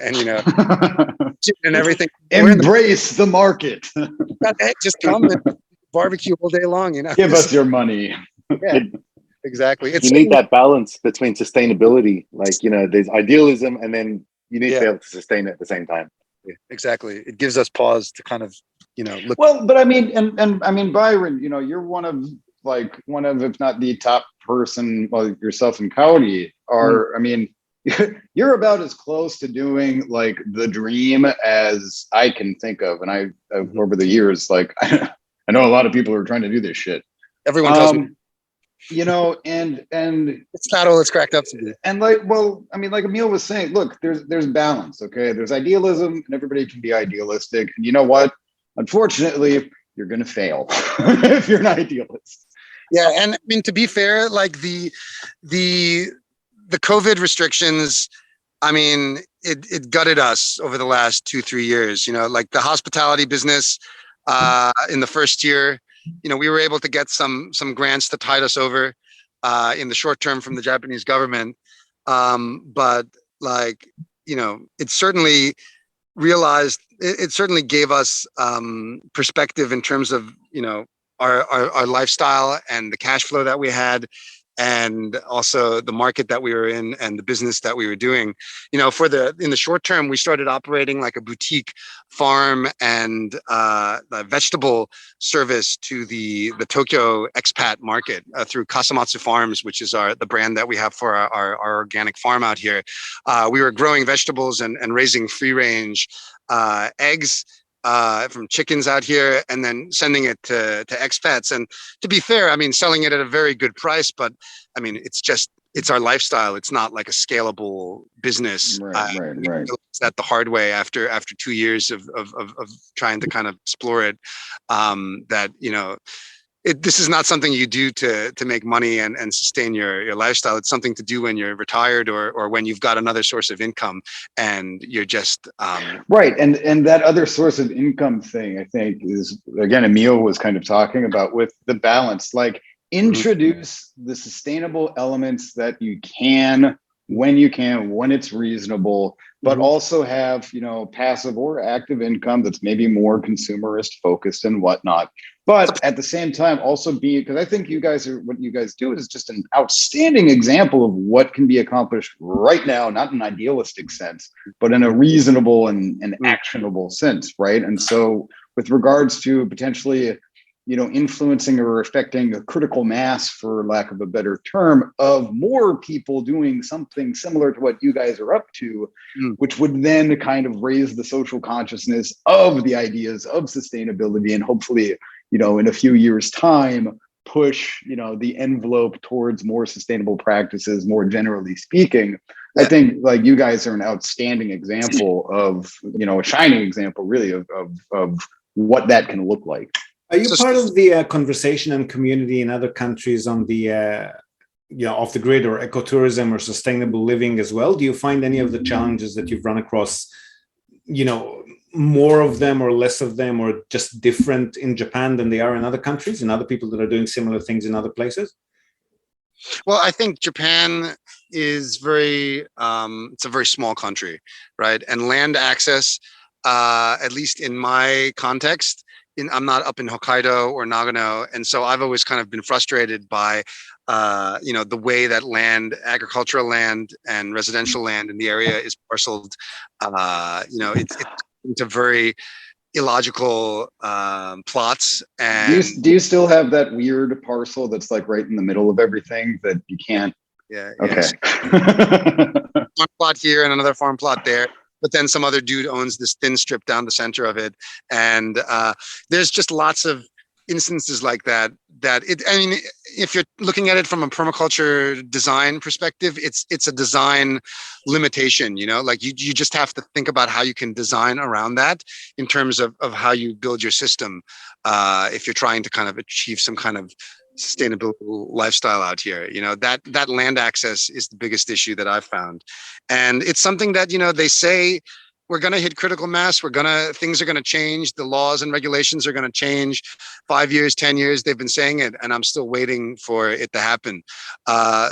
everything. Embrace the market. Just come and barbecue all day long. Give us your money. Yeah, exactly. You need that balance between sustainability, there's idealism, and then you need to be able to sustain it at the same time. Yeah, exactly. It gives us pause to kind of, look. Well, but I mean, and I mean, Byron, you're one of, if not the top person, well, yourself and Cody are, I mean, you're about as close to doing like the dream as I can think of. And I've over the years, I know a lot of people who are trying to do this shit. Everyone tells me. And it's not all it's cracked up to be. And like Emil was saying, look, there's balance. Okay. There's idealism, and everybody can be idealistic. And you know what? Unfortunately, you're going to fail if you're an idealist. Yeah. And I mean, to be fair, like the COVID restrictions, I mean, it gutted us over the last 2-3 years, like the hospitality business, in the first year, we were able to get some grants to tide us over in the short term from the Japanese government. But it certainly it certainly gave us perspective in terms of, our lifestyle and the cash flow that we had, and also the market that we were in and the business that we were doing. In the short term, we started operating like a boutique farm and vegetable service to the Tokyo expat market through Kasamatsu Farms, which is the brand that we have for our organic farm out here. We were growing vegetables and raising free range eggs from chickens out here, and then sending it to expats. And to be fair, I mean, selling it at a very good price, but I mean, it's our lifestyle. It's not like a scalable business. Right. It's that the hard way after 2 years of trying to kind of explore it, that, this is not something you do to make money and sustain your lifestyle. It's something to do when you're retired or when you've got another source of income and you're just right. And that other source of income thing, I think, is, again, Emil was kind of talking about with the balance, like introduce the sustainable elements that you can when you can, when it's reasonable, but Mhm. also have, passive or active income that's maybe more consumerist focused and whatnot. But at the same time, also be, because I think what you guys do is just an outstanding example of what can be accomplished right now, not in an idealistic sense, but in a reasonable and actionable sense, right? And so with regards to potentially influencing or affecting a critical mass, for lack of a better term, of more people doing something similar to what you guys are up to, which would then kind of raise the social consciousness of the ideas of sustainability, and hopefully, in a few years' time, push, the envelope towards more sustainable practices, more generally speaking. I think like you guys are an outstanding example of, a shining example really of what that can look like. Are you part of the conversation and community in other countries on the off the grid or ecotourism or sustainable living as well? Do you find any of the challenges that you've run across, more of them or less of them, or just different in Japan than they are in other countries and other people that are doing similar things in other places? Well, I think Japan is it's a very small country, right? And land access, at least in my context, I'm not up in Hokkaido or Nagano, and so I've always kind of been frustrated by, the way that agricultural land and residential land in the area is parceled. It's into very illogical plots. And do you still have that weird parcel that's like right in the middle of everything that you can't? Yeah. Okay. Farm plot here and another farm plot there. But then some other dude owns this thin strip down the center of it. And there's just lots of instances like that, if you're looking at it from a permaculture design perspective, it's a design limitation, like you just have to think about how you can design around that in terms of how you build your system. If you're trying to kind of achieve some kind of sustainable lifestyle out here, that land access is the biggest issue that I've found. And it's something that, they say we're going to hit critical mass. Things are going to change. The laws and regulations are going to change. 5 years, 10 years, they've been saying it, and I'm still waiting for it to happen.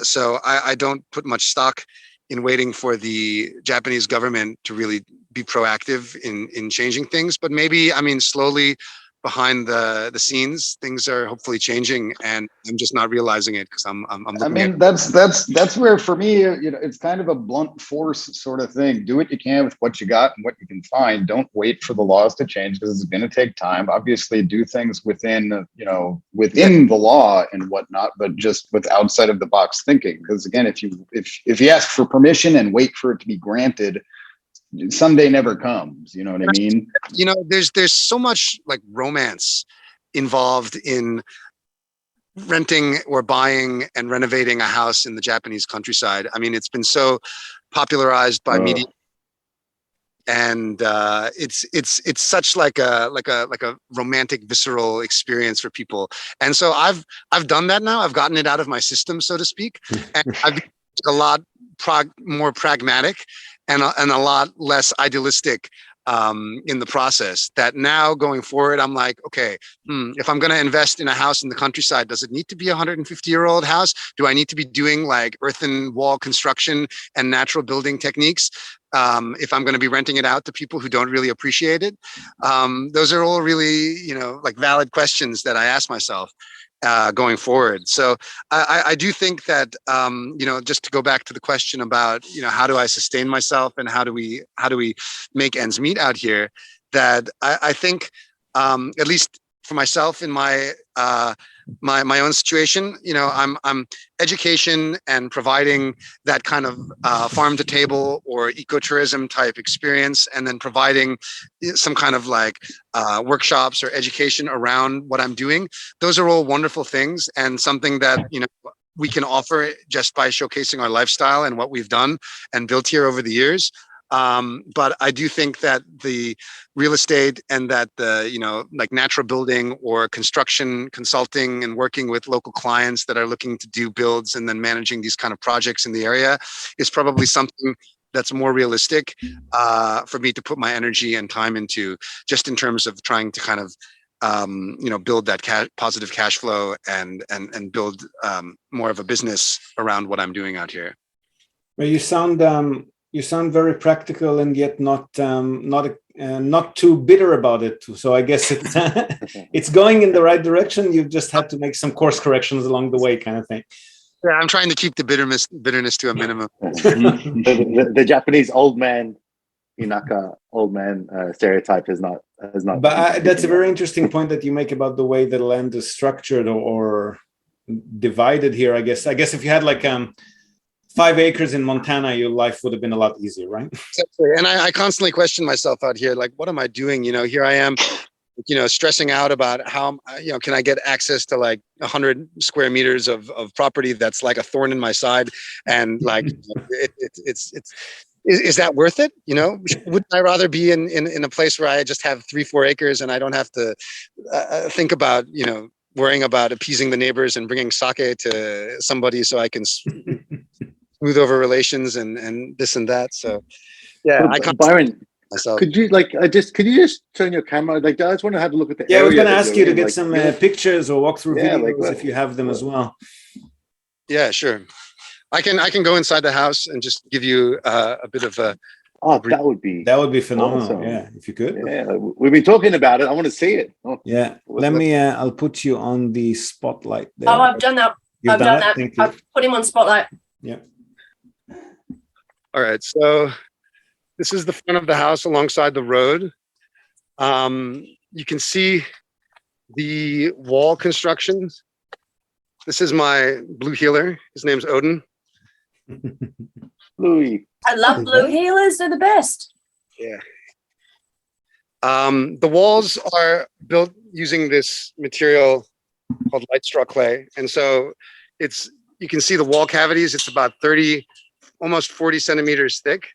So I don't put much stock in waiting for the Japanese government to really be proactive in changing things. But maybe, slowly, behind the scenes, things are hopefully changing, and I'm just not realizing it because I'm looking that's where, for me, it's kind of a blunt force sort of thing. Do what you can with what you got and what you can find. Don't wait for the laws to change, because it's going to take time. Obviously, do things within the law and whatnot, but just with outside of the box thinking. Because again, if you ask for permission and wait for it to be granted, someday never comes. You know what I mean? There's so much like romance involved in renting or buying and renovating a house in the Japanese countryside. It's been so popularized by media, and it's such like a romantic, visceral experience for people. And so I've done that now. I've gotten it out of my system, so to speak, and I've been a lot more pragmatic and a lot less idealistic in the process. That now going forward, I'm like, okay, if I'm going to invest in a house in the countryside, does it need to be a 150-year-old house? Do I need to be doing like earthen wall construction and natural building techniques? If I'm going to be renting it out to people who don't really appreciate it? Those are all really, like valid questions that I ask myself going forward. So I do think that, just to go back to the question about, how do I sustain myself and how do we make ends meet out here, that I think, at least for myself in my my own situation, I'm education and providing that kind of farm to table or ecotourism type experience, and then providing some kind of like workshops or education around what I'm doing. Those are all wonderful things, and something that we can offer just by showcasing our lifestyle and what we've done and built here over the years. But I do think that the real estate and that the, like natural building or construction consulting and working with local clients that are looking to do builds and then managing these kind of projects in the area is probably something that's more realistic for me to put my energy and time into, just in terms of trying to kind of build that positive cash flow and build more of a business around what I'm doing out here. Well, you sound very practical and yet not too bitter about it. So I guess it's it's going in the right direction. You've just had to make some course corrections along the way, kind of thing. Yeah, I'm trying to keep the bitterness to a minimum. The Japanese old man stereotype is not. But that's a very interesting point that you make about the way the land is structured or divided here. I guess if you had like 5 acres in Montana, your life would have been a lot easier, right? Exactly. And I constantly question myself out here, like, what am I doing? Here I am, stressing out about how, can I get access to like 100 square meters of property that's like a thorn in my side, and like is that worth it? Wouldn't I rather be in a place where I just have 3-4 acres and I don't have to think about worrying about appeasing the neighbors and bringing sake to somebody so I can smooth over relations and this and that. So yeah, Byron, myself. could you just turn your camera? Like, I just want to have a look at the area. I was going to ask you to get like, some pictures or walk through videos if you have them as well. Yeah, sure. I can go inside the house and just give you a bit of a. Oh, that would be phenomenal. Awesome. Yeah, if you could. Yeah, we've been talking about it. I want to see it. Oh. Yeah, let me. I'll put you on the spotlight there. Oh, I've done that. I've done that. Thank you. I've put him on spotlight. Yeah. All right, so this is the front of the house alongside the road. You can see the wall constructions. This is my blue healer. His name's Odin. Louis. I love blue healers. They're the best. Yeah. The walls are built using this material called light straw clay. And so you can see the wall cavities. It's about 30, almost 40 centimeters thick.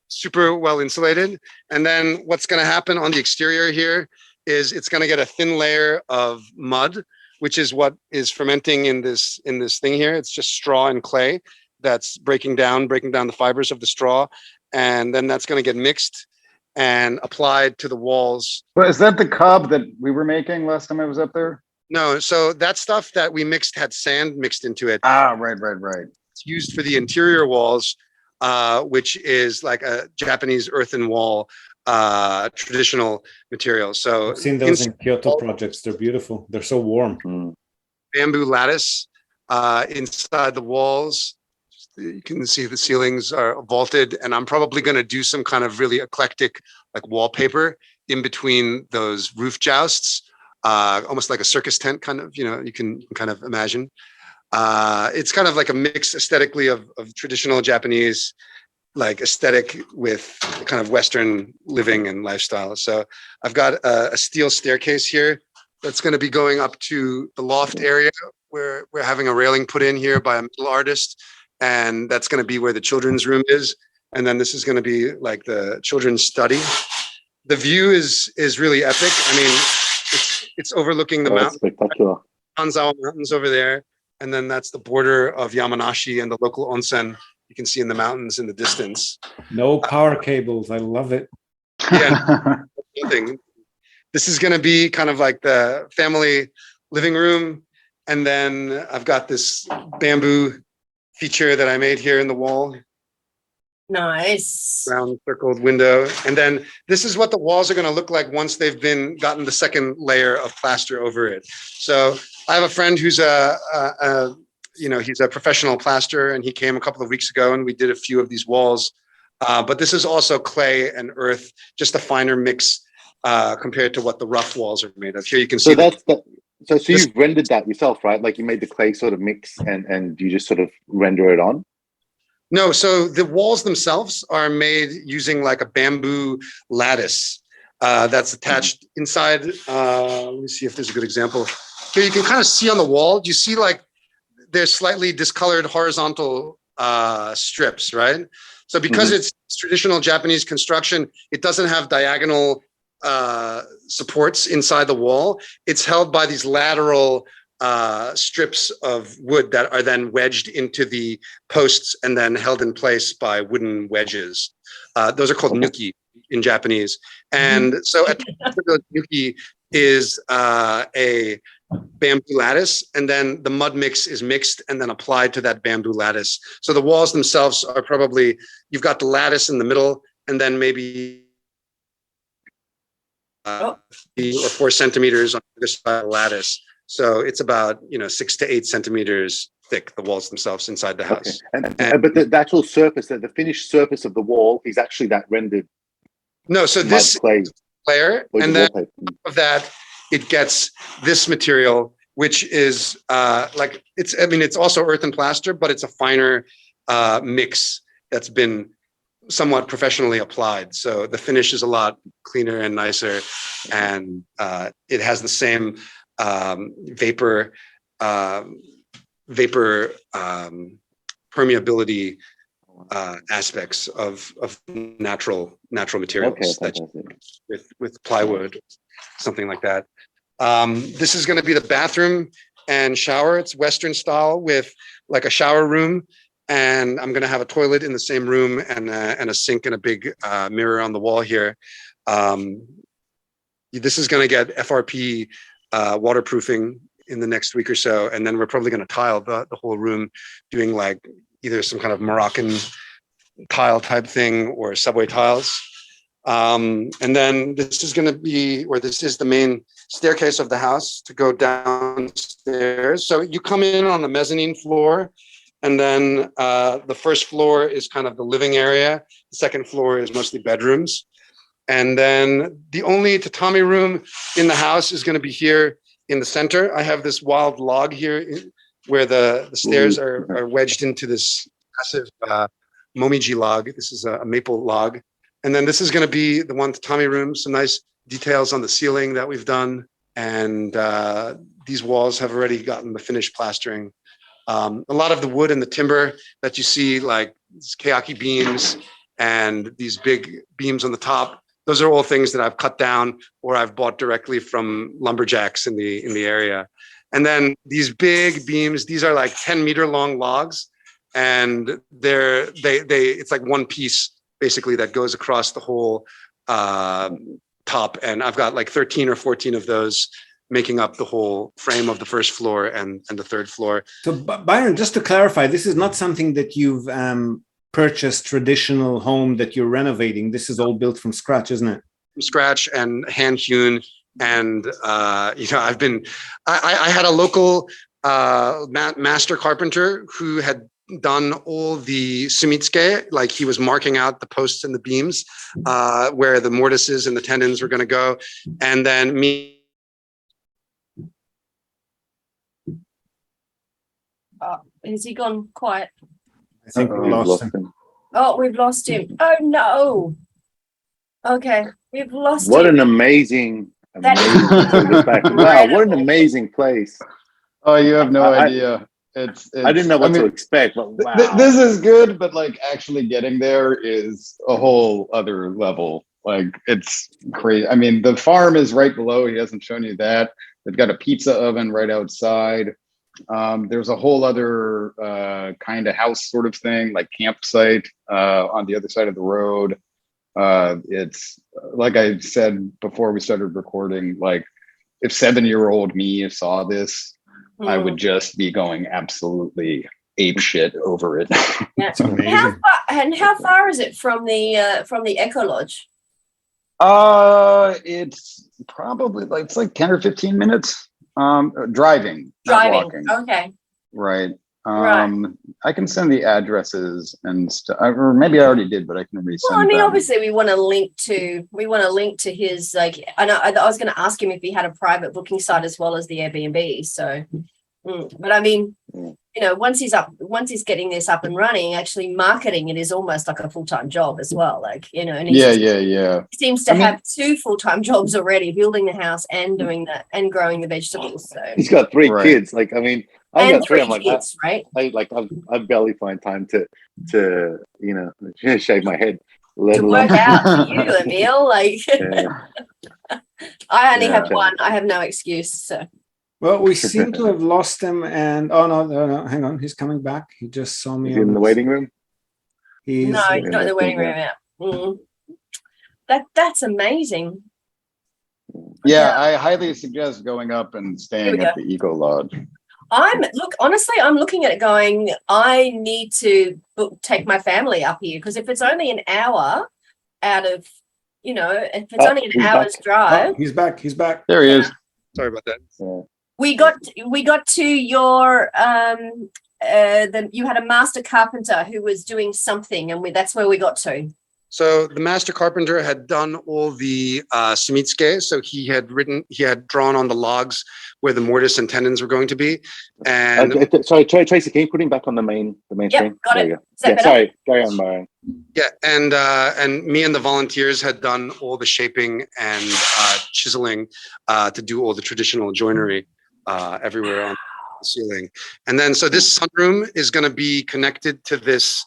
Super well insulated. And then what's going to happen on the exterior here is it's going to get a thin layer of mud, which is what is fermenting in this thing here. It's just straw and clay that's breaking down the fibers of the straw. And then that's going to get mixed and applied to the walls. But is that the cob that we were making last time I was up there? No, so that stuff that we mixed had sand mixed into it. Right. It's used for the interior walls, which is like a Japanese earthen wall, traditional material. So I've seen those in Kyoto projects. They're beautiful. They're so warm. Bamboo lattice inside the walls. You can see the ceilings are vaulted, and I'm probably going to do some kind of really eclectic, like wallpaper in between those roof jousts, almost like a circus tent, kind of. You can kind of imagine. It's kind of like a mix aesthetically of traditional Japanese, like aesthetic with kind of Western living and lifestyle. So I've got a steel staircase here that's going to be going up to the loft area where we're having a railing put in here by a metal artist. And that's going to be where the children's room is. And then this is going to be like the children's study. The view is really epic. I mean, it's overlooking the mountain. Spectacular. Hanzawa Mountains over there. And then that's the border of Yamanashi and the local onsen you can see in the mountains in the distance. No power cables. I love it. Yeah. Nothing. This is going to be kind of like the family living room. And then I've got this bamboo feature that I made here in the wall. Nice. Round circled window. And then this is what the walls are going to look like once they've gotten the second layer of plaster over it. So I have a friend who's he's a professional plasterer, and he came a couple of weeks ago and we did a few of these walls. But this is also clay and earth, just a finer mix compared to what the rough walls are made of. Here you can see. So you've rendered that yourself, right? Like you made the clay sort of mix and you just sort of render it on? No, so the walls themselves are made using like a bamboo lattice that's attached inside. Let me see if there's a good example. Here you can kind of see on the wall, you see like there's slightly discolored horizontal strips, right? So because it's traditional Japanese construction, it doesn't have diagonal supports inside the wall. It's held by these lateral strips of wood that are then wedged into the posts and then held in place by wooden wedges. Those are called nuki in Japanese. And so at the top of those nuki is a bamboo lattice, and then the mud mix is mixed and then applied to that bamboo lattice. So the walls themselves are probably, you've got the lattice in the middle, and then maybe 3 or 4 centimeters on this side of the lattice. So it's about 6 to 8 centimeters thick, the walls themselves inside the house. Okay. But the actual surface, the finished surface of the wall is actually that rendered. No, so this layer, and then on top of that, it gets this material, which is it's also earth and plaster, but it's a finer mix that's been somewhat professionally applied. So the finish is a lot cleaner and nicer, and it has the same vapor permeability aspects of natural materials with plywood, something like that. This is going to be the bathroom and shower. It's Western style with like a shower room, and I'm going to have a toilet in the same room and a sink and a big mirror on the wall here. This is going to get FRP waterproofing in the next week or so, and then we're probably going to tile the whole room, doing like either some kind of Moroccan tile type thing or subway tiles. And then this is going to be, or this is the main staircase of the house to go downstairs. So you come in on the mezzanine floor, and then the first floor is kind of the living area. The second floor is mostly bedrooms. And then the only tatami room in the house is going to be here in the center. I have this wild log here where the stairs are wedged into this massive momiji log. This is a maple log. And then this is going to be the one tatami room. Some nice details on the ceiling that we've done. And these walls have already gotten the finished plastering. A lot of the wood and the timber that you see, like these keaki beams and these big beams on the top, those are all things that I've cut down or I've bought directly from lumberjacks in the area. And then these big beams, these are like 10-meter long logs, and it's like one piece basically that goes across the whole top. And I've got like 13 or 14 of those making up the whole frame of the first floor and the third floor. So Byron, just to clarify, this is not something that you've purchased traditional home that you're renovating. This is all built from scratch, isn't it? From scratch and hand hewn. And I had a local master carpenter who had done all the sumitsuke, like he was marking out the posts and the beams where the mortises and the tendons were going to go. And then me. Has he gone quiet? I think we lost him. Oh, we've lost him. Oh no. Okay, we've lost What him. an amazing wow, what an amazing place. Oh, you have no idea. It's I didn't know what to expect, but wow. This is good, but like actually getting there is a whole other level. Like it's crazy. I mean, the farm is right below. He hasn't shown you that. They've got a pizza oven right outside. There's a whole other kind of house sort of thing, like campsite on the other side of the road. It's like I said before we started recording, like if 7-year-old me saw this, I would just be going absolutely ape shit over it. Yeah. How far is it from the Eco Lodge? It's probably it's like 10 or 15 minutes. Driving. Not walking. Okay. Right. I can send the addresses and stuff, or maybe I already did, but I can resend. Well, I mean, obviously, we want to link to his. Like, I know I was going to ask him if he had a private booking site as well as the Airbnb. So, but I mean, once he's getting this up and running, actually marketing it is almost like a full-time job as well. Like, and he seems to have 2 full-time jobs already, building the house and doing that and growing the vegetables. So he's got 3 kids. Like, I mean, I've got 3. I'm like, kids, right? I barely find time to shave my head. To work out for you, Emil. Like, I only have 1. I have no excuse. So. Well, we seem to have lost him, and no, hang on, he's coming back. He just saw me in the waiting room. He's not in the waiting room. Yeah. That's amazing. Yeah, I highly suggest going up and staying at the Eco Lodge. Honestly, I'm looking at it going, I need to take my family up here, because if it's only an hour out of, if it's only an hour's drive. He's back. There he is. Sorry about that. Yeah. We got to your you had a master carpenter who was doing something, and that's where we got to. So the master carpenter had done all the sumitsuke. So he had drawn on the logs where the mortise and tendons were going to be. And sorry, Tracy, can you put him back on the main screen? Got it. Yeah, sorry, carry on, Byron. Yeah, and me and the volunteers had done all the shaping and chiseling to do all the traditional joinery everywhere on the ceiling. And then, so this sunroom is going to be connected to this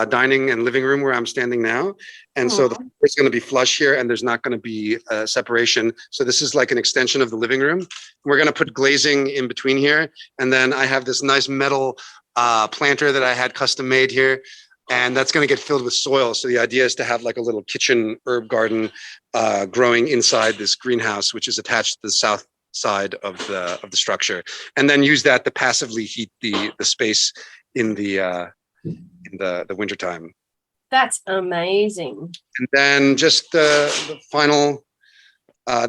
dining and living room where I'm standing now. And so the floor is going to be flush here, and there's not going to be a separation. So this is like an extension of the living room. We're going to put glazing in between here. And then I have this nice metal planter that I had custom made here. And that's going to get filled with soil. So the idea is to have like a little kitchen herb garden growing inside this greenhouse, which is attached to the south side of the structure, and then use that to passively heat the space in the wintertime. That's amazing. And then just the final,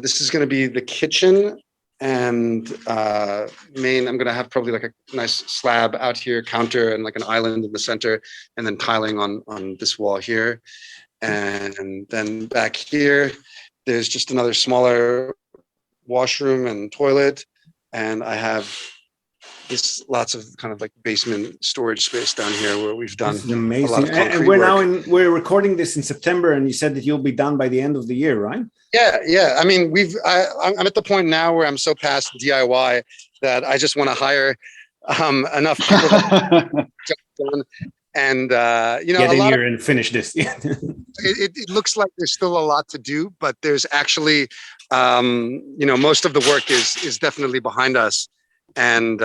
this is going to be the kitchen and I'm going to have probably like a nice slab out here, counter, and like an island in the center, and then tiling on this wall here. And then back here, there's just another smaller washroom and toilet. And I have lots of kind of like basement storage space down here where we've done. This is amazing. And we're recording this in September, and you said that you'll be done by the end of the year, right? Yeah. I mean, I'm at the point now where I'm so past DIY that I just want to hire enough people that and get in here and finish this. it looks like there's still a lot to do, but there's actually most of the work is definitely behind us. And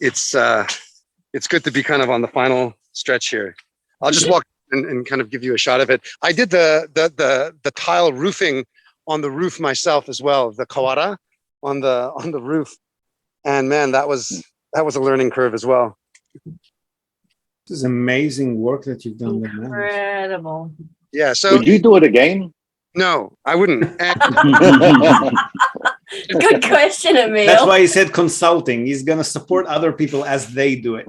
it's good to be kind of on the final stretch here. I'll just walk and kind of give you a shot of it. I did the tile roofing on the roof myself as well, the kawara on the roof, and man, that was a learning curve as well. This is amazing work that you've done. Incredible. Yeah. So would you do it again? No, I wouldn't. Good question, Emil. That's why he said consulting. He's going to support other people as they do it.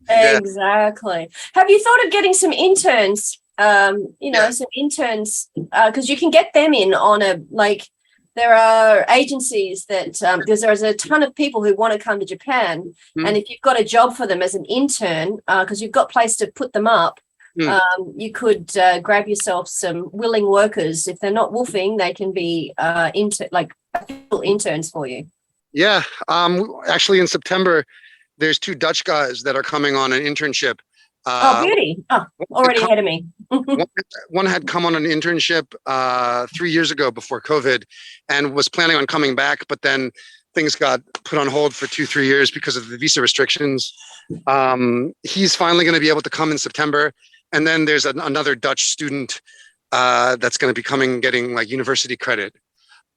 Exactly. Have you thought of getting some interns? Some interns, because you can get them in on there are agencies that, because there's a ton of people who want to come to Japan. And if you've got a job for them as an intern, because you've got place to put them up, you could grab yourself some willing workers. If they're not woofing, they can be interns for you. Yeah. Actually, in September, there's 2 Dutch guys that are coming on an internship. Beauty. Already ahead of me. One had come on an internship 3 years ago before COVID and was planning on coming back, but then things got put on hold for 2-3 years because of the visa restrictions. He's finally going to be able to come in September. And then there's another Dutch student that's going to be coming, getting like university credit.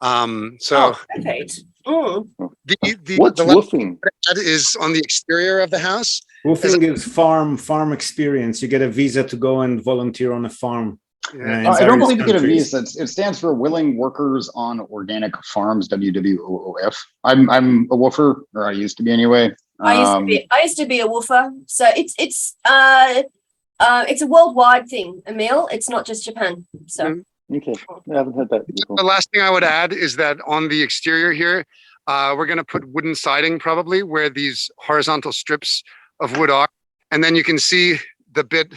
Perfect. What's woofing? That is on the exterior of the house. Woofing is farm experience. You get a visa to go and volunteer on a farm. I don't believe you get a visa. It stands for Willing Workers on Organic Farms, WWOOF. I'm a woofer, or I used to be anyway. I used to be a woofer. So it's a worldwide thing, Emil. It's not just Japan. So. Okay, I haven't heard that before. The last thing I would add is that on the exterior here, we're going to put wooden siding probably where these horizontal strips of wood are. And then you can see the bit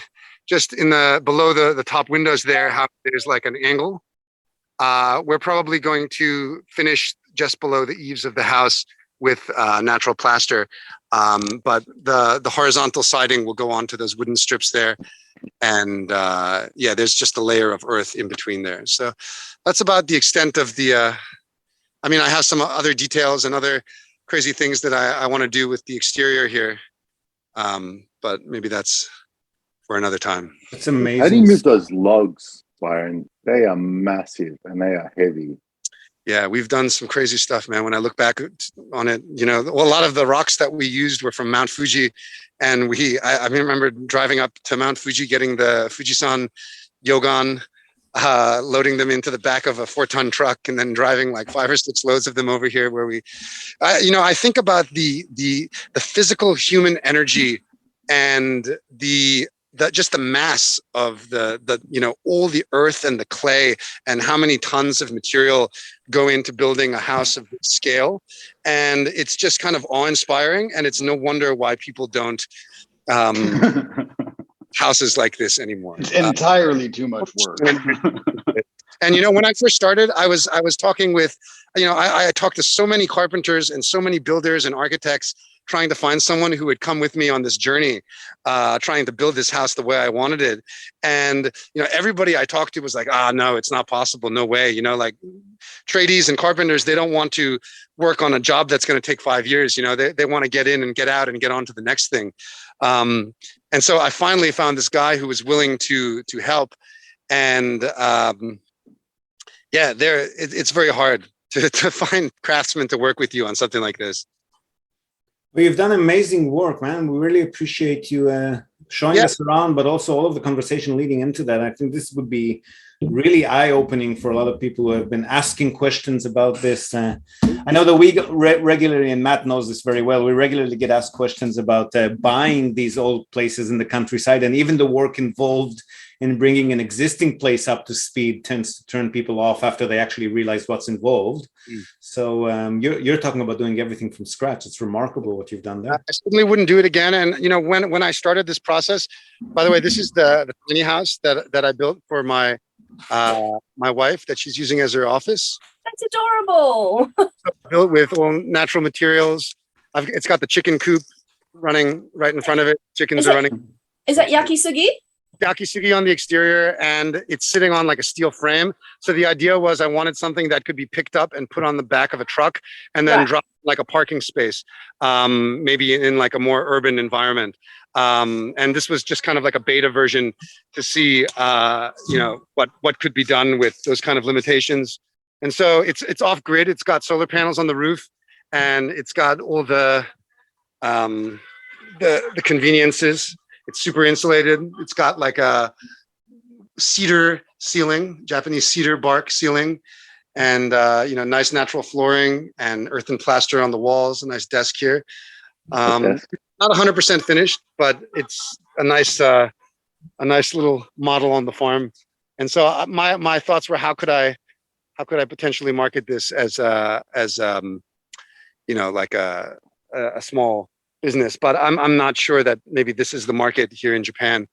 just below the top windows there, how there's like an angle. We're probably going to finish just below the eaves of the house with natural plaster. But the horizontal siding will go onto those wooden strips there. And there's just a layer of earth in between there. So that's about the extent of the, I have some other details and other crazy things that I want to do with the exterior here. But maybe that's for another time. It's amazing. How do you move those logs, Byron? They are massive and they are heavy. Yeah, we've done some crazy stuff, man. When I look back on it, a lot of the rocks that we used were from Mount Fuji. And I remember driving up to Mount Fuji, getting the Fujisan Yogan, loading them into the back of a 4-ton truck, and then driving like 5 or 6 loads of them over here where I think about the physical human energy and just the mass of the all the earth and the clay, and how many tons of material go into building a house of this scale. And it's just kind of awe-inspiring, and it's no wonder why people don't houses like this anymore. It's entirely too much work. And when I first started, I was talking with, I talked to so many carpenters and so many builders and architects, trying to find someone who would come with me on this journey, trying to build this house the way I wanted it. And everybody I talked to was like, no, it's not possible, no way. Like tradies and carpenters, they don't want to work on a job that's going to take 5 years. They want to get in and get out and get on to the next thing. And so I finally found this guy who was willing to help. And it's very hard to find craftsmen to work with you on something like this. Well, you've done amazing work, man. We really appreciate you showing us around, but also all of the conversation leading into that. I think this would be really eye-opening for a lot of people who have been asking questions about this. I know that we regularly, and Matt knows this very well, we regularly get asked questions about buying these old places in the countryside, and even the work involved in bringing an existing place up to speed tends to turn people off after they actually realize what's involved. So you're talking about doing everything from scratch. It's remarkable what you've done there. I certainly wouldn't do it again. And when I started this process, by the way, this is the tiny house that I built for my wife that she's using as her office. That's adorable. Built with all natural materials. It's got the chicken coop running right in front of it. Chickens are running. Is that yakisugi? Yakisugi on the exterior, and it's sitting on like a steel frame. So the idea was I wanted something that could be picked up and put on the back of a truck and then drop like a parking space, maybe in like a more urban environment. And this was just kind of like a beta version to see, what could be done with those kind of limitations. And so it's off grid. It's got solar panels on the roof, and it's got all the conveniences. It's super insulated. It's got like a cedar ceiling, Japanese cedar bark ceiling, and nice natural flooring and earthen plaster on the walls. A nice desk here. Not 100% finished, but it's a nice little model on the farm. And so my thoughts were, how could I potentially market this as like a small business? But I'm not sure that maybe this is the market here in Japan.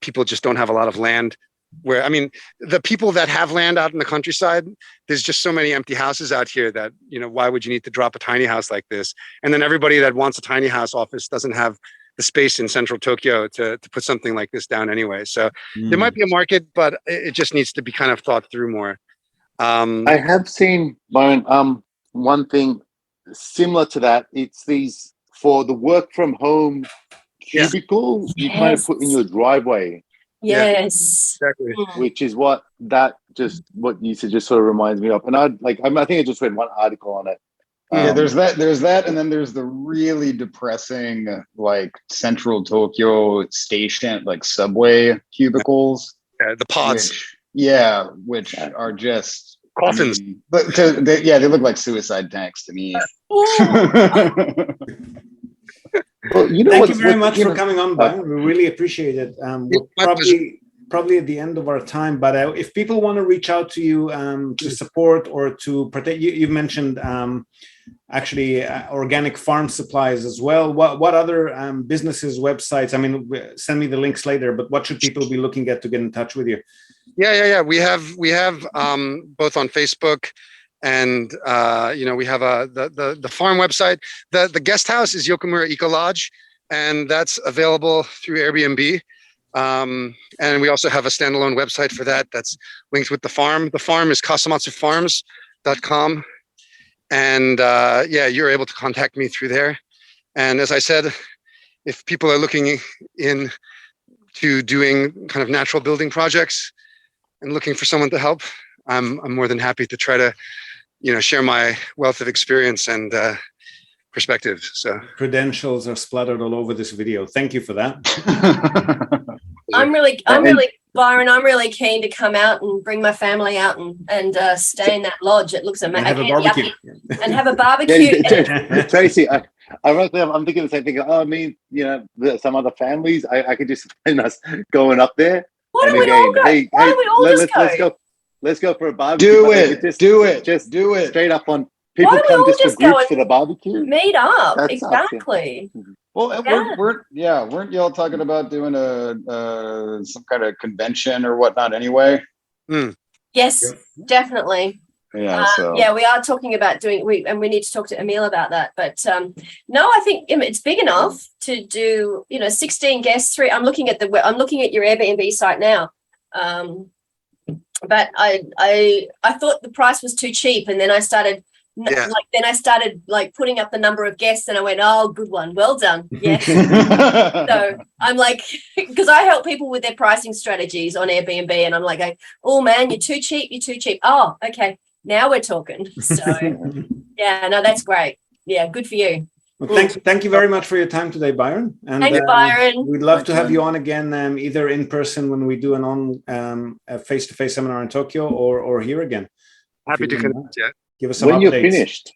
People just don't have a lot of land. The people that have land out in the countryside, there's just so many empty houses out here that, why would you need to drop a tiny house like this? And then everybody that wants a tiny house office doesn't have the space in central Tokyo to put something like this down anyway. So there might be a market, but it just needs to be kind of thought through more. I have seen, Byron, one thing similar to that. It's these, for the work from home cubicle, you kind of put in your driveway. Yes. Exactly. Which is what you said just sort of reminds me of. And I think I just read one article on it. There's that, and then there's the really depressing like central Tokyo station, like subway cubicles. The pods. Which are just coffins. They look like suicide tanks to me. Well, thank you very much for coming on, Byron. We really appreciate it. We're probably at the end of our time, but if people want to reach out to you to support or to protect, you mentioned organic farm supplies as well. What other businesses, websites? Send me the links later, but what should people be looking at to get in touch with you? Yeah. We have both on Facebook, and we have the farm website. The guest house is Yokomura Eco Lodge, and that's available through Airbnb. And we also have a standalone website for that that's linked with the farm. The farm is kasamatsufarms.com. And you're able to contact me through there. And as I said, if people are looking into doing kind of natural building projects and looking for someone to help, I'm more than happy to try to share my wealth of experience and perspective. So credentials are splattered all over this video. Thank you for that. Byron, I'm really keen to come out and bring my family out and stay in that lodge. It looks amazing. And have a barbecue. And have a barbecue. Tracy, I'm thinking the same thing. Oh, I mean, some other families, I could just imagine us going up there. Why don't we all go? Why don't we all just go? Let's go for a barbecue. Do it. Straight up on. People come just for groups for the barbecue. Meet up. That's exactly. Awesome. Well, weren't y'all talking about doing some kind of convention or whatnot anyway? Yes, definitely. Yeah, we are talking about doing. We need to talk to Emil about that. But no, I think it's big enough to do. 16 guests. I'm looking at your Airbnb site now. But I thought the price was too cheap, and then I started. Putting up the number of guests, and I went, oh, good one, well done. Yes. So I'm like, because I help people with their pricing strategies on Airbnb, and I'm like, oh man, you're too cheap. Oh, okay, now we're talking. So yeah, no, that's great. Yeah, good for you. Well, thank you very much for your time today, Byron. And thank you, Byron. We'd love to have you on again, either in person when we do a face-to-face seminar in Tokyo, or here again. Happy to connect. Yeah. Give us some when updates. You're finished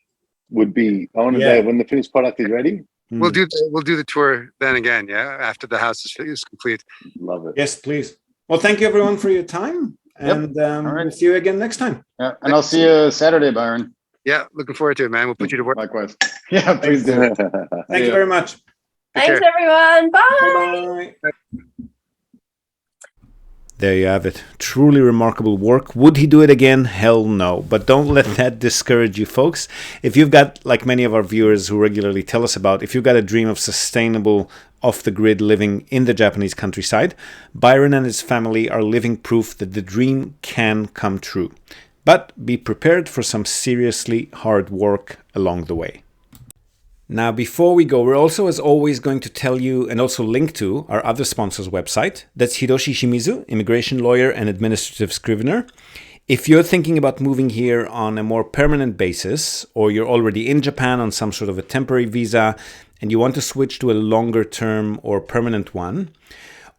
would be on a day when the finished product is ready. We'll do the tour then again, after the house is complete. Love it. Yes, please. Well, thank you everyone for your time, and we'll see you again next time. Yeah, and I'll see you Saturday, Byron. Yeah, looking forward to it, man. We'll put you to work. Likewise. Yeah, please do. Thank you very much. Thanks, everyone. Bye. Bye. There you have it. Truly remarkable work. Would he do it again? Hell no. But don't let that discourage you, folks. If you've got, like many of our viewers who regularly tell us about, if you've got a dream of sustainable, off-the-grid living in the Japanese countryside, Byron and his family are living proof that the dream can come true. But be prepared for some seriously hard work along the way. Now, before we go, we're also, as always, going to tell you and also link to our other sponsor's website. That's Hiroshi Shimizu, immigration lawyer and administrative scrivener. If you're thinking about moving here on a more permanent basis, or you're already in Japan on some sort of a temporary visa and you want to switch to a longer term or permanent one,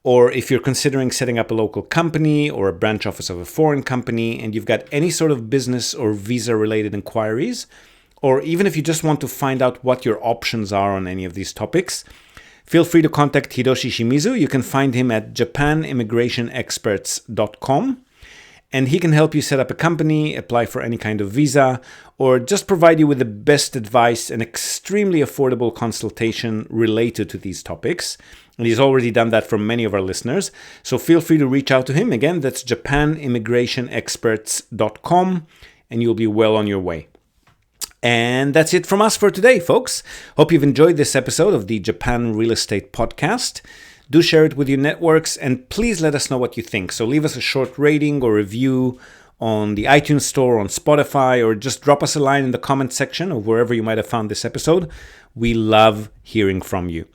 or if you're considering setting up a local company or a branch office of a foreign company and you've got any sort of business or visa related inquiries, or even if you just want to find out what your options are on any of these topics, feel free to contact Hiroshi Shimizu. You can find him at japanimmigrationexperts.com, and he can help you set up a company, apply for any kind of visa, or just provide you with the best advice and extremely affordable consultation related to these topics. And he's already done that for many of our listeners. So feel free to reach out to him. Again, that's japanimmigrationexperts.com, and you'll be well on your way. And that's it from us for today, folks. Hope you've enjoyed this episode of the Japan Real Estate Podcast. Do share it with your networks, and please let us know what you think. So leave us a short rating or review on the iTunes Store, on Spotify, or just drop us a line in the comment section of wherever you might have found this episode. We love hearing from you.